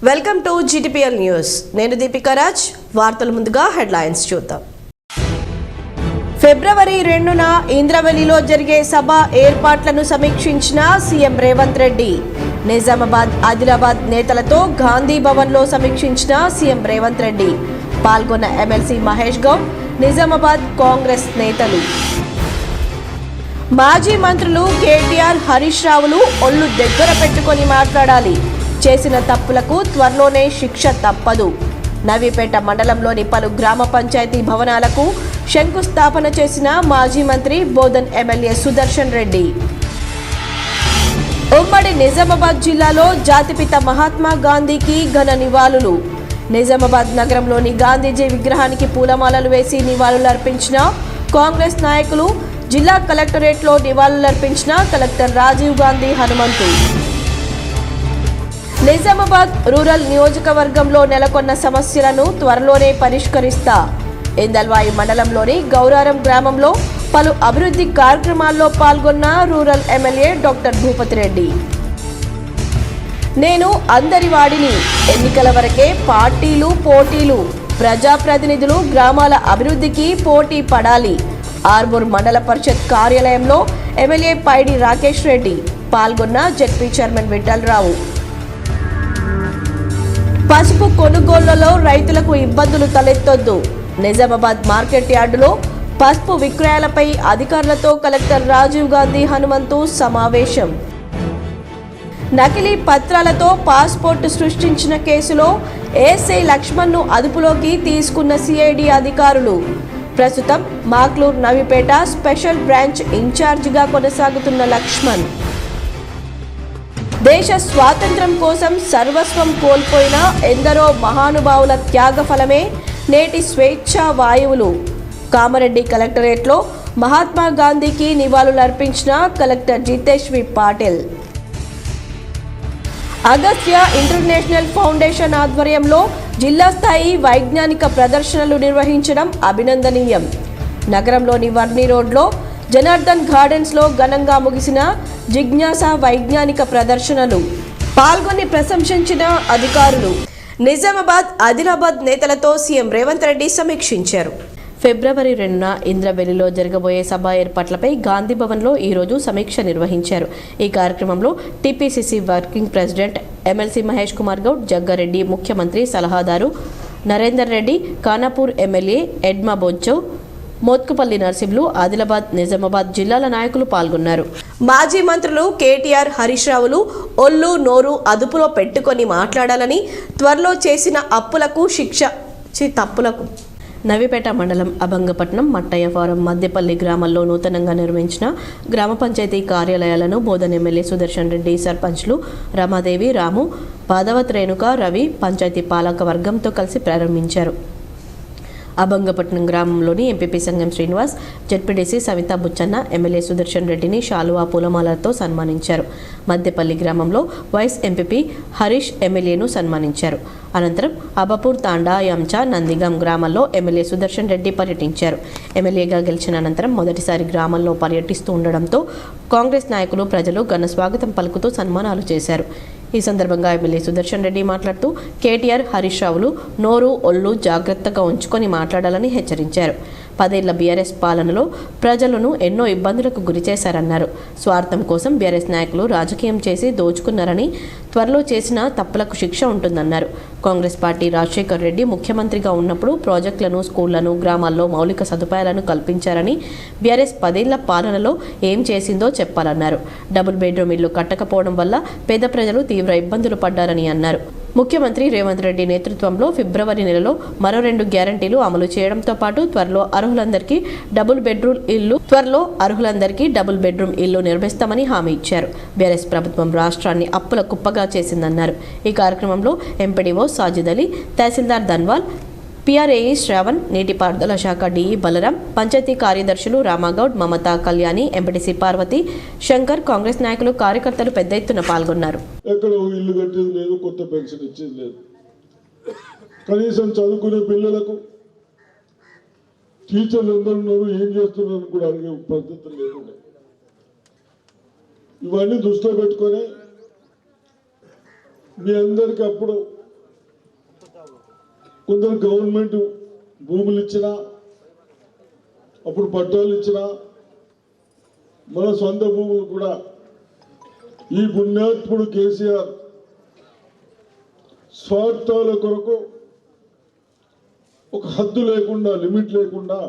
Welcome to GTPL news. నేను దీపికా రాజ్. వార్తలు ముందుగా హెడ్లైన్స్ చూద్దాం. ఫిబ్రవరి 2న ఇంద్రవెల్లిలో జరిగే సభ ఏర్పాట్లను సమీక్షించిన సీఎం రేవంత్ రెడ్డి. నిజామాబాద్, ఆదిలాబాద్ నేతలతో గాంధీ భవన్లో సమీక్షించిన సీఎం రేవంత్ రెడ్డి. పాల్గొన్న ఎమ్మెల్సీ మహేష్ గౌడ్, నిజామాబాద్ కాంగ్రెస్ నేతలు. మాజీ మంత్రులు కేటీఆర్, హరీష్ రావులు ఒళ్ళు దగ్గర పెట్టుకొని మాట్లాడాలి. చేసిన తప్పులకు త్వరలోనే శిక్ష తప్పదు. నవీపేట మండలంలోని పలు గ్రామ పంచాయతీ భవనాలకు శంకుస్థాపన చేసిన మాజీ మంత్రి బోధన్ ఎమ్మెల్యే సుదర్శన్ రెడ్డి. ఉమ్మడి నిజామాబాద్ జిల్లాలో జాతిపిత మహాత్మా గాంధీకి ఘన నివాళులు. నిజామాబాద్ నగరంలోని గాంధీజీ విగ్రహానికి పూలమాలలు వేసి నివాళులర్పించిన కాంగ్రెస్ నాయకులు. జిల్లా కలెక్టరేట్లో నివాళులర్పించిన కలెక్టర్ రాజీవ్ గాంధీ హనుమంతు. నిజామాబాద్ రూరల్ నియోజకవర్గంలో నెలకొన్న సమస్యలను త్వరలోనే పరిష్కరిస్తా. ఇందల్వాయి మండలంలోని గౌరారం గ్రామంలో పలు అభివృద్ధి కార్యక్రమాల్లో పాల్గొన్న rural MLA doctor Bhupathi Reddy. నేను అందరి వాడిని. ఎన్నికల వరకే పార్టీలు, పోటీలు. ప్రజాప్రతినిధులు గ్రామాల అభివృద్ధికి పోటీ పడాలి. ఆర్మూర్ మండల పరిషత్ కార్యాలయంలో ఎమ్మెల్యే పైడి రాకేష్ రెడ్డి. పాల్గొన్న జెడ్పీ చైర్మన్ విఠలరావు. పసుపు కొనుగోళ్లలో రైతులకు ఇబ్బందులు తలెత్తొద్దు. నిజామాబాద్ మార్కెట్ యార్డులో పసుపు విక్రయాలపై అధికారులతో కలెక్టర్ రాజీవ్ గాంధీ హనుమంతు సమావేశం. నకిలీ పత్రాలతో పాస్పోర్ట్ సృష్టించిన కేసులో ఏఎస్ఐ లక్ష్మణ్ను అదుపులోకి తీసుకున్న సిఐడి అధికారులు. ప్రస్తుతం మాక్లూర్ నవీపేట స్పెషల్ బ్రాంచ్ ఇన్ఛార్జిగా కొనసాగుతున్న లక్ష్మణ్. దేశ స్వాతంత్ర్యం కోసం సర్వస్వం కోల్పోయిన ఎందరో మహానుభావుల త్యాగ ఫలమే నేటి స్వేచ్ఛా వాయువులు. కామారెడ్డి కలెక్టరేట్లో మహాత్మా గాంధీకి నివాళులర్పించిన కలెక్టర్ జితేష్ వి పాటిల్. అగస్త్య ఇంటర్నేషనల్ ఫౌండేషన్ ఆధ్వర్యంలో జిల్లా స్థాయి వైజ్ఞానిక ప్రదర్శనలు నిర్వహించడం అభినందనీయం. నగరంలోని వర్ని రోడ్లో జనార్దన్ గార్డెన్స్లో ఘనంగా ముగిసిన జిజ్ఞాస వైజ్ఞానిక ప్రదర్శనలు పాల్గొని ప్రశంసించిన అధికారులు. నిజామాబాద్, ఆదిలాబాద్ నేతలతో సీఎం రేవంత్ రెడ్డి సమీక్షించారు. ఫిబ్రవరి 2న ఇంద్రవెల్లిలో జరగబోయే సభ ఏర్పాట్లపై గాంధీ భవన్లో ఈరోజు సమీక్ష నిర్వహించారు. ఈ కార్యక్రమంలో TPCC working president MLC Mahesh Kumar Goud, Jaggareddy, ముఖ్యమంత్రి సలహాదారు నరేందర్ రెడ్డి, ఖానాపూర్ ఎమ్మెల్యే ఎడ్మా బొజ్జవ్, మోత్కుపల్లి నర్సింహులు, ఆదిలాబాద్, నిజామాబాద్ జిల్లాల నాయకులు పాల్గొన్నారు. మాజీ మంత్రులు కేటీఆర్, హరీష్ రావులు ఒళ్ళు నోరు అదుపులో పెట్టుకొని మాట్లాడాలని, త్వరలో చేసిన అప్పులకు తప్పులకు. నవీపేట మండలం అభంగపట్నం, మట్టయ్య ఫారం, మద్దెపల్లి గ్రామాల్లో నూతనంగా నిర్మించిన గ్రామ పంచాయతీ కార్యాలయాలను బోధన్ ఎమ్మెల్యే సుదర్శన్ రెడ్డి, సర్పంచ్లు రమాదేవి, రాము, పాదవత్ రేణుక, రవి పంచాయతీ పాలక వర్గంతో కలిసి ప్రారంభించారు. అభంగపట్నం గ్రామంలోని ఎంపీపీ సంగం శ్రీనివాస్, జెడ్పీటీసీ సవితా బుచ్చన్న ఎమ్మెల్యే సుదర్శన్ రెడ్డిని శాలువా పూలమాలతో సన్మానించారు. మద్దెపల్లి గ్రామంలో వైస్ ఎంపీపీ హరీష్ ఎమ్మెల్యేను సన్మానించారు. అనంతరం అబపూర్, తాండా, యంచా, నందిగాం గ్రామాల్లో ఎమ్మెల్యే సుదర్శన్ రెడ్డి పర్యటించారు. ఎమ్మెల్యేగా గెలిచిన అనంతరం మొదటిసారి గ్రామాల్లో పర్యటిస్తూ ఉండడంతో కాంగ్రెస్ నాయకులు, ప్రజలు ఘన స్వాగతం పలుకుతూ సన్మానాలు చేశారు. ఈ సందర్భంగా ఎమ్మెల్యే సుదర్శన్ రెడ్డి మాట్లాడుతూ కేటీఆర్, హరీష్ రావులు నోరు, ఒళ్ళు జాగ్రత్తగా ఉంచుకొని మాట్లాడాలని హెచ్చరించారు. 10 ఏళ్ల బీఆర్ఎస్ పాలనలో ప్రజలను ఎన్నో ఇబ్బందులకు గురిచేశారన్నారు. స్వార్థం కోసం బీఆర్ఎస్ నాయకులు రాజకీయం చేసి దోచుకున్నారని, త్వరలో చేసిన తప్పులకు శిక్ష ఉంటుందన్నారు. కాంగ్రెస్ పార్టీ రాజశేఖర్ రెడ్డి ముఖ్యమంత్రిగా ఉన్నప్పుడు ప్రాజెక్టులను, స్కూళ్లను, గ్రామాల్లో మౌలిక సదుపాయాలను కల్పించారని, బీఆర్ఎస్ 10 ఏళ్ల పాలనలో ఏం చేసిందో చెప్పాలన్నారు. డబుల్ బెడ్రూమ్ ఇల్లు కట్టకపోవడం వల్ల పేద ప్రజలు తీవ్ర ఇబ్బందులు పడ్డారని అన్నారు. ముఖ్యమంత్రి రేవంత్ రెడ్డి నేతృత్వంలో ఫిబ్రవరి నెలలో మరో 2 గ్యారంటీలు అమలు చేయడంతో పాటు త్వరలో అర్హులందరికీ డబుల్ బెడ్రూమ్ ఇల్లు నిర్మిస్తామని హామీ ఇచ్చారు. బీఆర్ఎస్ ప్రభుత్వం రాష్ట్రాన్ని అప్పుల కుప్పగా చేసిందన్నారు. ఈ కార్యక్రమంలో ఎంపీడీఓ సాజిద్ అలీ, తహసీల్దార్ ధన్వాల్, పిఆర్ఏఈ శ్రావణ్, నీటిపారుదల శాఖ డిఈ బలరాం, పంచాయతీ కార్యదర్శులు రామాగౌడ్, మమతా, కళ్యాణి, ఎంపీటీసీ పార్వతి, శంకర్, కాంగ్రెస్ నాయకులు, కార్యకర్తలు పెద్ద ఎత్తున పాల్గొన్నారు. కనీసం చదువుకునే పిల్లలకు టీచర్లు ఎందరున్నారు, ఏం చేస్తున్నారు కూడా అడిగే పద్ధతులు లేకుండా ఇవన్నీ దృష్టిలో పెట్టుకొని మీ అందరికీ అప్పుడు కొందరు గవర్నమెంట్ భూములు ఇచ్చినా, అప్పుడు పట్టాలు ఇచ్చినా, మన సొంత భూములు కూడా ఈ పుణ్యాత్ముడు కేసీఆర్ స్వార్థాల కొరకు ఒక హద్దు లేకుండా, లిమిట్ లేకుండా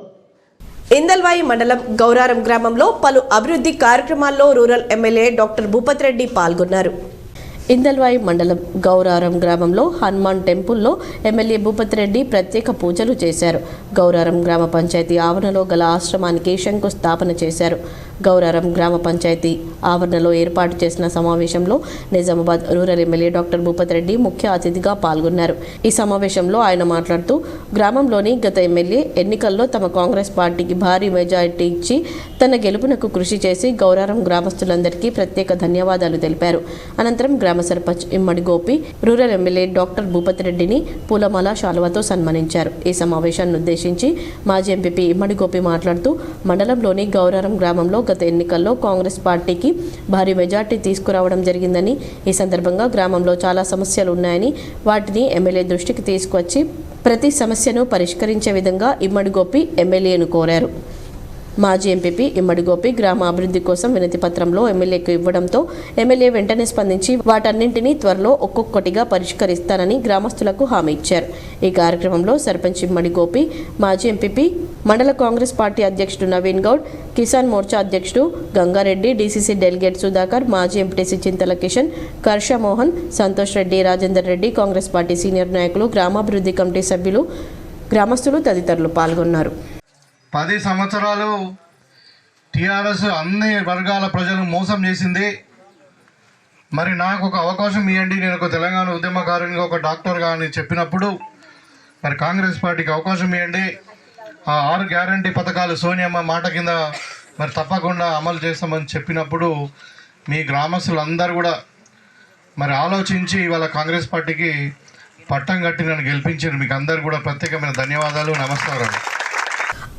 ఇందల్వాయి మండలం గౌరారం గ్రామంలో పలు అభివృద్ధి కార్యక్రమాల్లో rural MLA doctor Bhupat Reddy పాల్గొన్నారు. ఇందల్వాయి మండలం గౌరారం గ్రామంలో హనుమాన్ టెంపుల్లో ఎమ్మెల్యే భూపత్ రెడ్డి ప్రత్యేక పూజలు చేశారు. గౌరారం గ్రామ పంచాయతీ ఆవరణలో గల ఆశ్రమానికి శంకుస్థాపన చేశారు. గౌరారం గ్రామ పంచాయతీ ఆవరణలో ఏర్పాటు చేసిన సమావేశంలో Nizamabad rural MLA doctor Bhupat Reddy ముఖ్య అతిథిగా పాల్గొన్నారు. ఈ సమావేశంలో ఆయన మాట్లాడుతూ గ్రామంలోని గత ఎమ్మెల్యే ఎన్నికల్లో తమ కాంగ్రెస్ పార్టీకి భారీ మెజారిటీ ఇచ్చి తన గెలుపునకు కృషి చేసి గౌరారం గ్రామస్తులందరికీ ప్రత్యేక ధన్యవాదాలు తెలిపారు. అనంతరం గ్రామ sarpanch Immadi Gopi rural MLA doctor Bhupat రెడ్డిని పూలమాల శాలువతో సన్మానించారు. ఈ సమావేశాన్ని ఉద్దేశించి మాజీ ఎంపీ ఇమ్మడి గోపి మాట్లాడుతూ మండలంలోని గౌరారం గ్రామంలో గత ఎన్నికల్లో కాంగ్రెస్ పార్టీకి భారీ మెజార్టీ తీసుకురావడం జరిగిందని, ఈ సందర్భంగా గ్రామంలో చాలా సమస్యలు ఉన్నాయని వాటిని ఎమ్మెల్యే దృష్టికి తీసుకువచ్చి ప్రతి సమస్యను పరిష్కరించే విధంగా ఇమ్మడి గోపి ఎమ్మెల్యేను కోరారు. మాజీ ఎంపీ ఇమ్మడి గోపి గ్రామ అభివృద్ధి కోసం వినతి పత్రంలో ఎమ్మెల్యేకు ఇవ్వడంతో ఎమ్మెల్యే వెంటనే స్పందించి వాటన్నింటినీ త్వరలో ఒక్కొక్కటిగా పరిష్కరిస్తానని గ్రామస్తులకు హామీ ఇచ్చారు. ఈ కార్యక్రమంలో సర్పంచ్ ఇమ్మడి గోపి, మాజీ ఎంపీ, మండల కాంగ్రెస్ పార్టీ అధ్యక్షుడు నవీన్ గౌడ్, కిసాన్ మోర్చా అధ్యక్షుడు గంగారెడ్డి, డీసీసీ డెలిగేట్ సుధాకర్, మాజీ ఎంపీటీసీ చింతల కిషన్, కర్ష మోహన్, సంతోష్ రెడ్డి, రాజేందర్ రెడ్డి, కాంగ్రెస్ పార్టీ సీనియర్ నాయకులు, గ్రామాభివృద్ధి కమిటీ సభ్యులు, గ్రామస్తులు తదితరులు పాల్గొన్నారు. 10 సంవత్సరాలు టీఆర్ఎస్ అన్ని వర్గాల ప్రజలను మోసం చేసింది. మరి నాకు ఒక అవకాశం ఇవ్వండి, నేను ఒక తెలంగాణ ఉద్యమకారునిగా, ఒక డాక్టర్గా అని చెప్పినప్పుడు మరి కాంగ్రెస్ పార్టీకి అవకాశం ఇవ్వండి, ఆ 6 గ్యారంటీ పథకాలు సోనియమ్మ మాట కింద మరి తప్పకుండా అమలు చేస్తామని చెప్పినప్పుడు మీ గ్రామస్తులందరూ కూడా మరి ఆలోచించి ఇవాళ కాంగ్రెస్ పార్టీకి పట్టం కట్టి నన్ను గెలిపించారు. మీకు అందరు కూడా ప్రత్యేకమైన ధన్యవాదాలు, నమస్కారాలు.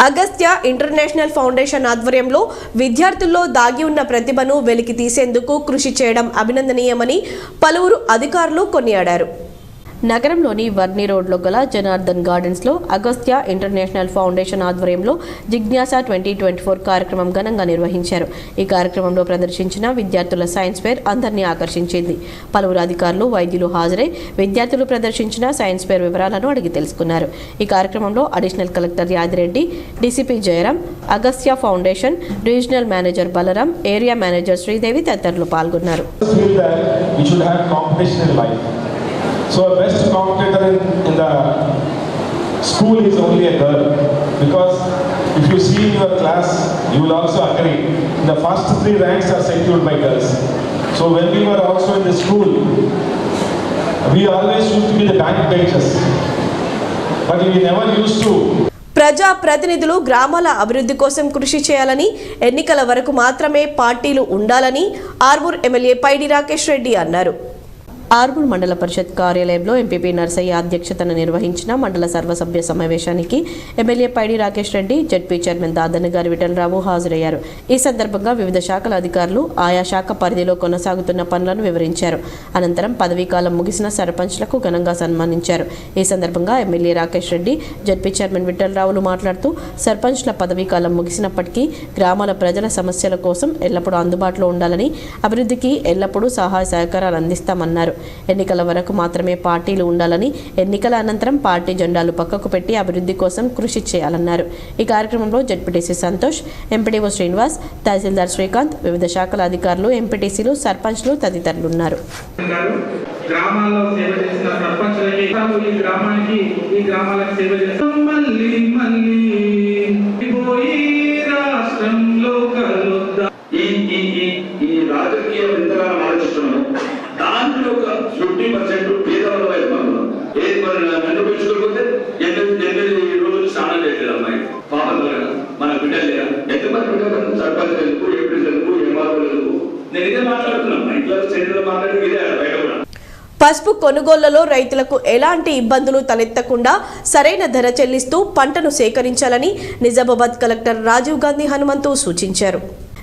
అగస్త్య ఇంటర్నేషనల్ ఫౌండేషన్ ఆధ్వర్యంలో విద్యార్థుల్లో దాగి ఉన్న ప్రతిభను వెలికి తీసేందుకు కృషి చేయడం అభినందనీయమని పలువురు అధికారులు కొనియాడారు. నగరంలోని వర్ని రోడ్లో గల జనార్దన్ గార్డెన్స్లో అగస్త్య ఇంటర్నేషనల్ ఫౌండేషన్ ఆధ్వర్యంలో జిజ్ఞాస 2024 కార్యక్రమం ఘనంగా నిర్వహించారు. ఈ కార్యక్రమంలో ప్రదర్శించిన విద్యార్థుల సైన్స్ ఫేర్ అందరినీ ఆకర్షించింది. పలువురు అధికారులు, వైద్యులు హాజరై విద్యార్థులు ప్రదర్శించిన సైన్స్ ఫేర్ వివరాలను అడిగి తెలుసుకున్నారు. ఈ కార్యక్రమంలో additional collector Yadireddy, DCP Jayaram, Agastya foundation regional manager Balaram, area manager Sridevi తదితరులు పాల్గొన్నారు. So a best competitor in the school is only a girl, because if you see in your class, you will also agree, the first 3 ranks are secured by girls. So when we were also in the school, we always used to be the back benches, but we never used to. ప్రజా ప్రతినిధులు గ్రామాల అభివృద్ధి కోసం కృషి చేయాలని, ఎన్నికల వరకు మాత్రమే పార్టీలు ఉండాలని ఆర్మూర్ ఎమ్మెల్యే పైడి రాకేష్ రెడ్డి అన్నారు. ఆర్మూర్ మండల పరిషత్ కార్యాలయంలో ఎంపీపీ నర్సయ్య అధ్యక్షతన నిర్వహించిన మండల సర్వసభ్య సమావేశానికి ఎమ్మెల్యే పైడి రాకేష్ రెడ్డి, జడ్పీ చైర్మన్ దాదన్నగారి విఠలరావు హాజరయ్యారు. ఈ సందర్భంగా వివిధ శాఖల అధికారులు ఆయా శాఖ పరిధిలో కొనసాగుతున్న పనులను వివరించారు. అనంతరం పదవీకాలం ముగిసిన సర్పంచ్లకు ఘనంగా సన్మానించారు. ఈ సందర్భంగా MLA Rakesh Reddy, ZP chairman విఠలరావులు మాట్లాడుతూ సర్పంచ్ల పదవీకాలం ముగిసినప్పటికీ గ్రామాల ప్రజల సమస్యల కోసం ఎల్లప్పుడూ అందుబాటులో ఉండాలని, అభివృద్ధికి ఎల్లప్పుడూ సహాయ సహకారాలు అందిస్తామన్నారు. ఎన్నికల వరకు మాత్రమే పార్టీలు ఉండాలని, ఎన్నికల అనంతరం పార్టీ జెండాలు పక్కకు పెట్టి అభివృద్ధి కోసం కృషి చేయాలన్నారు. ఈ కార్యక్రమంలో జడ్పీటీసీ సంతోష్, ఎంపీడీఓ శ్రీనివాస్, తహసీల్దార్ శ్రీకాంత్, వివిధ శాఖల అధికారులు, ఎంపీటీసీలు, సర్పంచ్లు తదితరులు ఉన్నారు. గ్రామాల్లో సేవ చేసిన సర్పంచులకి ఈ గ్రామానికి ఈ గ్రామాలకు సేవ చేస్తాం. రాష్ట్రంలో ఈ రాజకీయ వింతగానం ఆలోచిస్తున్నాము. దాంట్లో ఒక 50% పేదవాళ్ళ వైపు ఏది నన్ను పెంచుకోకపోతే 8 రోజులు స్నానం చేయలేదు అమ్మాయి పాపం మన బిడ్డలు లేదా ఎంత మంది సర్పంచ్ ఎందుకు, ఏపీ ఎందుకు, ఎంఆర్ఓ ఎందుకు, నేను ఇదే మాట్లాడుతున్నాను. ఇంట్లో చరిత్ర మాట్లాడి ఇదే బయట కూడా. పసుపు కొనుగోళ్లలో రైతులకు ఎలాంటి ఇబ్బందులు తలెత్తకుండా సరైన ధర చెల్లిస్తూ పంటను సేకరించాలని నిజామాబాద్ కలెక్టర్ రాజీవ్ గాంధీ హనుమంతు సూచించారు.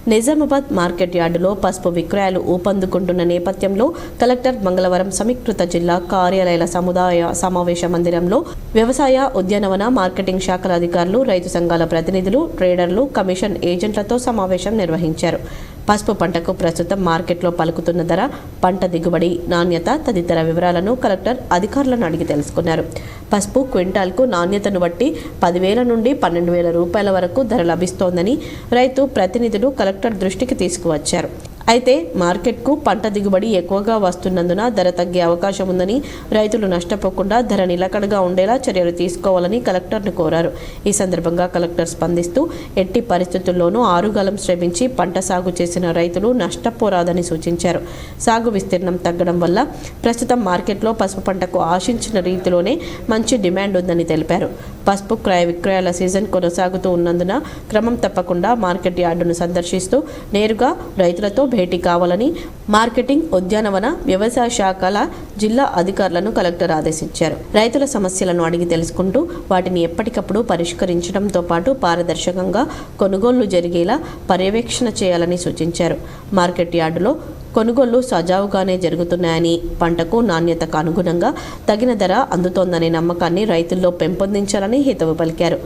నిజామాబాద్ మార్కెట్ యార్డులో పసుపు విక్రయాలు ఊపందుకుంటున్న నేపథ్యంలో కలెక్టర్ మంగళవారం సమీకృత జిల్లా కార్యాలయాల సముదాయ సమావేశ మందిరంలో వ్యవసాయ, ఉద్యానవన, మార్కెటింగ్ శాఖల అధికారులు, రైతు సంఘాల ప్రతినిధులు, ట్రేడర్లు, కమిషన్ ఏజెంట్లతో సమావేశం నిర్వహించారు. పసుపు పంటకు ప్రస్తుతం మార్కెట్లో పలుకుతున్న ధర, పంట దిగుబడి, నాణ్యత తదితర వివరాలను కలెక్టర్ అధికారులను అడిగి తెలుసుకున్నారు. పసుపు క్వింటాల్కు నాణ్యతను బట్టి 10,000 నుండి 12,000 రూపాయల వరకు ధర లభిస్తోందని రైతు ప్రతినిధులు కలెక్టర్ దృష్టికి తీసుకువచ్చారు. అయితే మార్కెట్కు పంట దిగుబడి ఎక్కువగా వస్తున్నందున ధర తగ్గే అవకాశం ఉందని, రైతులు నష్టపోకుండా ధర నిలకడగా ఉండేలా చర్యలు తీసుకోవాలని కలెక్టర్ను కోరారు. ఈ సందర్భంగా కలెక్టర్ స్పందిస్తూ ఎట్టి పరిస్థితుల్లోనూ ఆరుగాలం శ్రమించి పంట సాగు చేసిన రైతులు నష్టపోరాదని సూచించారు. సాగు విస్తీర్ణం తగ్గడం వల్ల ప్రస్తుతం మార్కెట్లో పసుపు పంటకు ఆశించిన రీతిలోనే మంచి డిమాండ్ ఉందని తెలిపారు. పసుపు క్రయ విక్రయాల సీజన్ కొనసాగుతూ ఉన్నందున క్రమం తప్పకుండా మార్కెట్ యార్డును సందర్శిస్తూ నేరుగా రైతులతో భేటీ కావాలని మార్కెటింగ్, ఉద్యానవన, వ్యవసాయ శాఖల జిల్లా అధికారులను కలెక్టర్ ఆదేశించారు. రైతుల సమస్యలను అడిగి తెలుసుకుంటూ వాటిని ఎప్పటికప్పుడు పరిష్కరించడంతో పాటు పారదర్శకంగా కొనుగోళ్లు జరిగేలా పర్యవేక్షణ చేయాలని సూచించారు. మార్కెట్ యార్డులో కొనుగోళ్లు సజావుగానే జరుగుతున్నాయని, పంటకు నాణ్యతకు అనుగుణంగా తగిన ధర అందుతోందనే నమ్మకాన్ని రైతుల్లో పెంపొందించాలని హితవు పలికారు.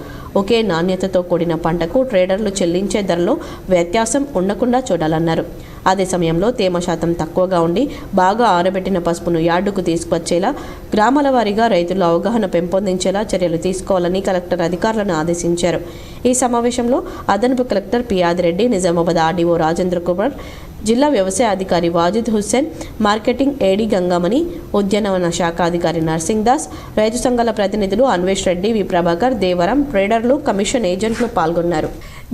ఒకే నాణ్యతతో కూడిన పంటకు ట్రేడర్లు చెల్లించే ధరలో వ్యత్యాసం ఉండకుండా చూడాలన్నారు. అదే సమయంలో తేమ శాతం తక్కువగా ఉండి బాగా ఆరబెట్టిన పసుపును యార్డుకు తీసుకొచ్చేలా గ్రామాల వారీగా రైతుల్లో అవగాహన పెంపొందించేలా చర్యలు తీసుకోవాలని కలెక్టర్ అధికారులను ఆదేశించారు. ఈ సమావేశంలో అదనపు collector P. Adireddy, Nizamabad RDO Rajendra Kumar, జిల్లా వ్యవసాయ అధికారి వాజిద్ హుస్సేన్, మార్కెటింగ్ ఏడీ గంగామణి, ఉద్యానవన శాఖ అధికారి నర్సింగ్ దాస్, రైతు సంఘాల ప్రతినిధులు అన్వేష్ రెడ్డి, వి. ప్రభాకర్, దేవరం, ట్రేడర్లు, కమిషన్ ఏజెంట్లు పాల్గొన్నారు.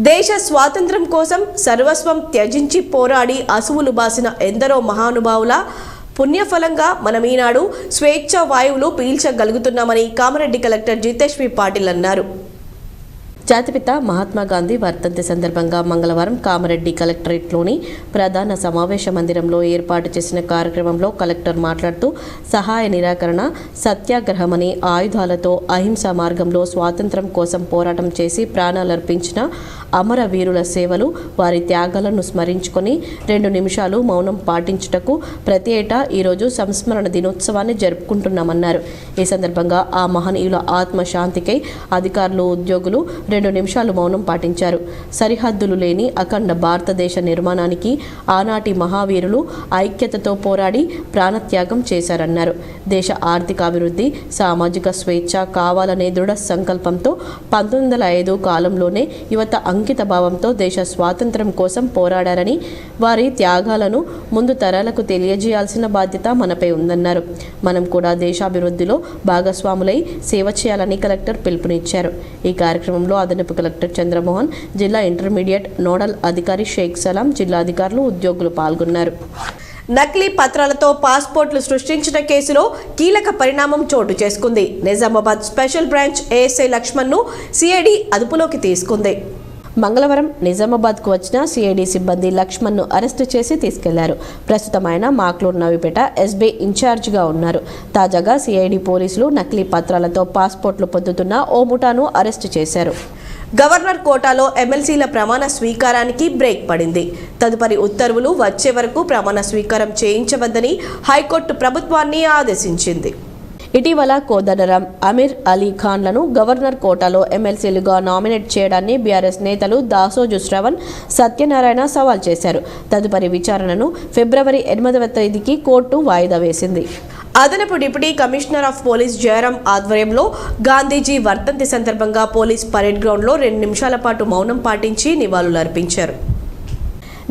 దేశ స్వాతంత్ర్యం కోసం సర్వస్వం త్యజించి పోరాడి అసువులు బాసిన ఎందరో మహానుభావుల పుణ్యఫలంగా మనం ఈనాడు స్వేచ్ఛ వాయువులు పీల్చగలుగుతున్నామని కామారెడ్డి కలెక్టర్ జితేష్ వి. పాటిల్ అన్నారు. జాతిపిత మహాత్మా గాంధీ వర్ధంతి సందర్భంగా మంగళవారం కామారెడ్డి కలెక్టరేట్లోని ప్రధాన సమావేశ మందిరంలో ఏర్పాటు చేసిన కార్యక్రమంలో కలెక్టర్ మాట్లాడుతూ సహాయ నిరాకరణ, సత్యాగ్రహం అనే ఆయుధాలతో అహింసా మార్గంలో స్వాతంత్ర్యం కోసం పోరాటం చేసి ప్రాణాలర్పించిన అమరవీరుల సేవలు, వారి త్యాగాలను స్మరించుకొని 2 నిమిషాలు మౌనం పాటించుటకు ప్రతి ఏటా ఈరోజు సంస్మరణ దినోత్సవాన్ని జరుపుకుంటున్నామన్నారు. ఈ సందర్భంగా ఆ మహనీయుల ఆత్మశాంతికై అధికారులు, ఉద్యోగులు 2 నిమిషాలు మౌనం పాటించారు. సరిహద్దులు లేని అఖండ భారతదేశ నిర్మాణానికి ఆనాటి మహావీరులు ఐక్యతతో పోరాడి ప్రాణత్యాగం చేశారన్నారు. దేశ ఆర్థికాభివృద్ధి, సామాజిక స్వేచ్ఛ కావాలనే దృఢ సంకల్పంతో 1905 కాలంలోనే యువత అంకిత భావంతో దేశ స్వాతంత్ర్యం కోసం పోరాడారని, వారి త్యాగాలను ముందు తరాలకు తెలియజేయాల్సిన బాధ్యత మనపై ఉందన్నారు. మనం కూడా దేశాభివృద్ధిలో భాగస్వాములై సేవ చేయాలని కలెక్టర్ పిలుపునిచ్చారు. ఈ కార్యక్రమంలో అదనపు కలెక్టర్ చంద్రమోహన్, జిల్లా ఇంటర్మీడియట్ నోడల్ అధికారి షేక్ సలాం, జిల్లా అధికారులు, ఉద్యోగులు పాల్గొన్నారు. నకిలీ పత్రాలతో పాస్పోర్ట్లు సృష్టించిన కేసులో కీలక పరిణామం చోటు చేసుకుంది. నిజామాబాద్ స్పెషల్ బ్రాంచ్ ఏఎస్ఐ లక్ష్మణ్ను సిఐడి అదుపులోకి తీసుకుంది. మంగళవారం నిజామాబాద్కు వచ్చిన సిఐడి సిబ్బంది లక్ష్మణ్ను అరెస్టు చేసి తీసుకెళ్లారు. ప్రస్తుతం ఆయన మాక్లూర్ నవీపేట ఎస్బీ ఇన్ఛార్జిగా ఉన్నారు. తాజాగా సిఐడి పోలీసులు నకిలీ పత్రాలతో పాస్పోర్ట్లు పొందుతున్న ఓ ముఠాను అరెస్టు చేశారు. గవర్నర్ కోటాలో ఎమ్మెల్సీల ప్రమాణ స్వీకారానికి బ్రేక్ పడింది. తదుపరి ఉత్తర్వులు వచ్చే వరకు ప్రమాణ స్వీకారం చేయించవద్దని హైకోర్టు ప్రభుత్వాన్ని ఆదేశించింది. ఇటీవల కోదండరాం, అమీర్ అలీ ఖాన్లను గవర్నర్ కోటాలో ఎమ్మెల్సీలుగా నామినేట్ చేయడాన్ని బీఆర్ఎస్ నేతలు దాసోజు శ్రవణ్, సత్యనారాయణ సవాల్ చేశారు. తదుపరి విచారణను ఫిబ్రవరి 8వ తేదీకి కోర్టు వాయిదా వేసింది. అదనపు deputy commissioner of police Jayaram ఆధ్వర్యంలో గాంధీజీ వర్ధంతి సందర్భంగా పోలీస్ పరేడ్ గ్రౌండ్లో 2 నిమిషాల పాటు మౌనం పాటించి నివాళులర్పించారు.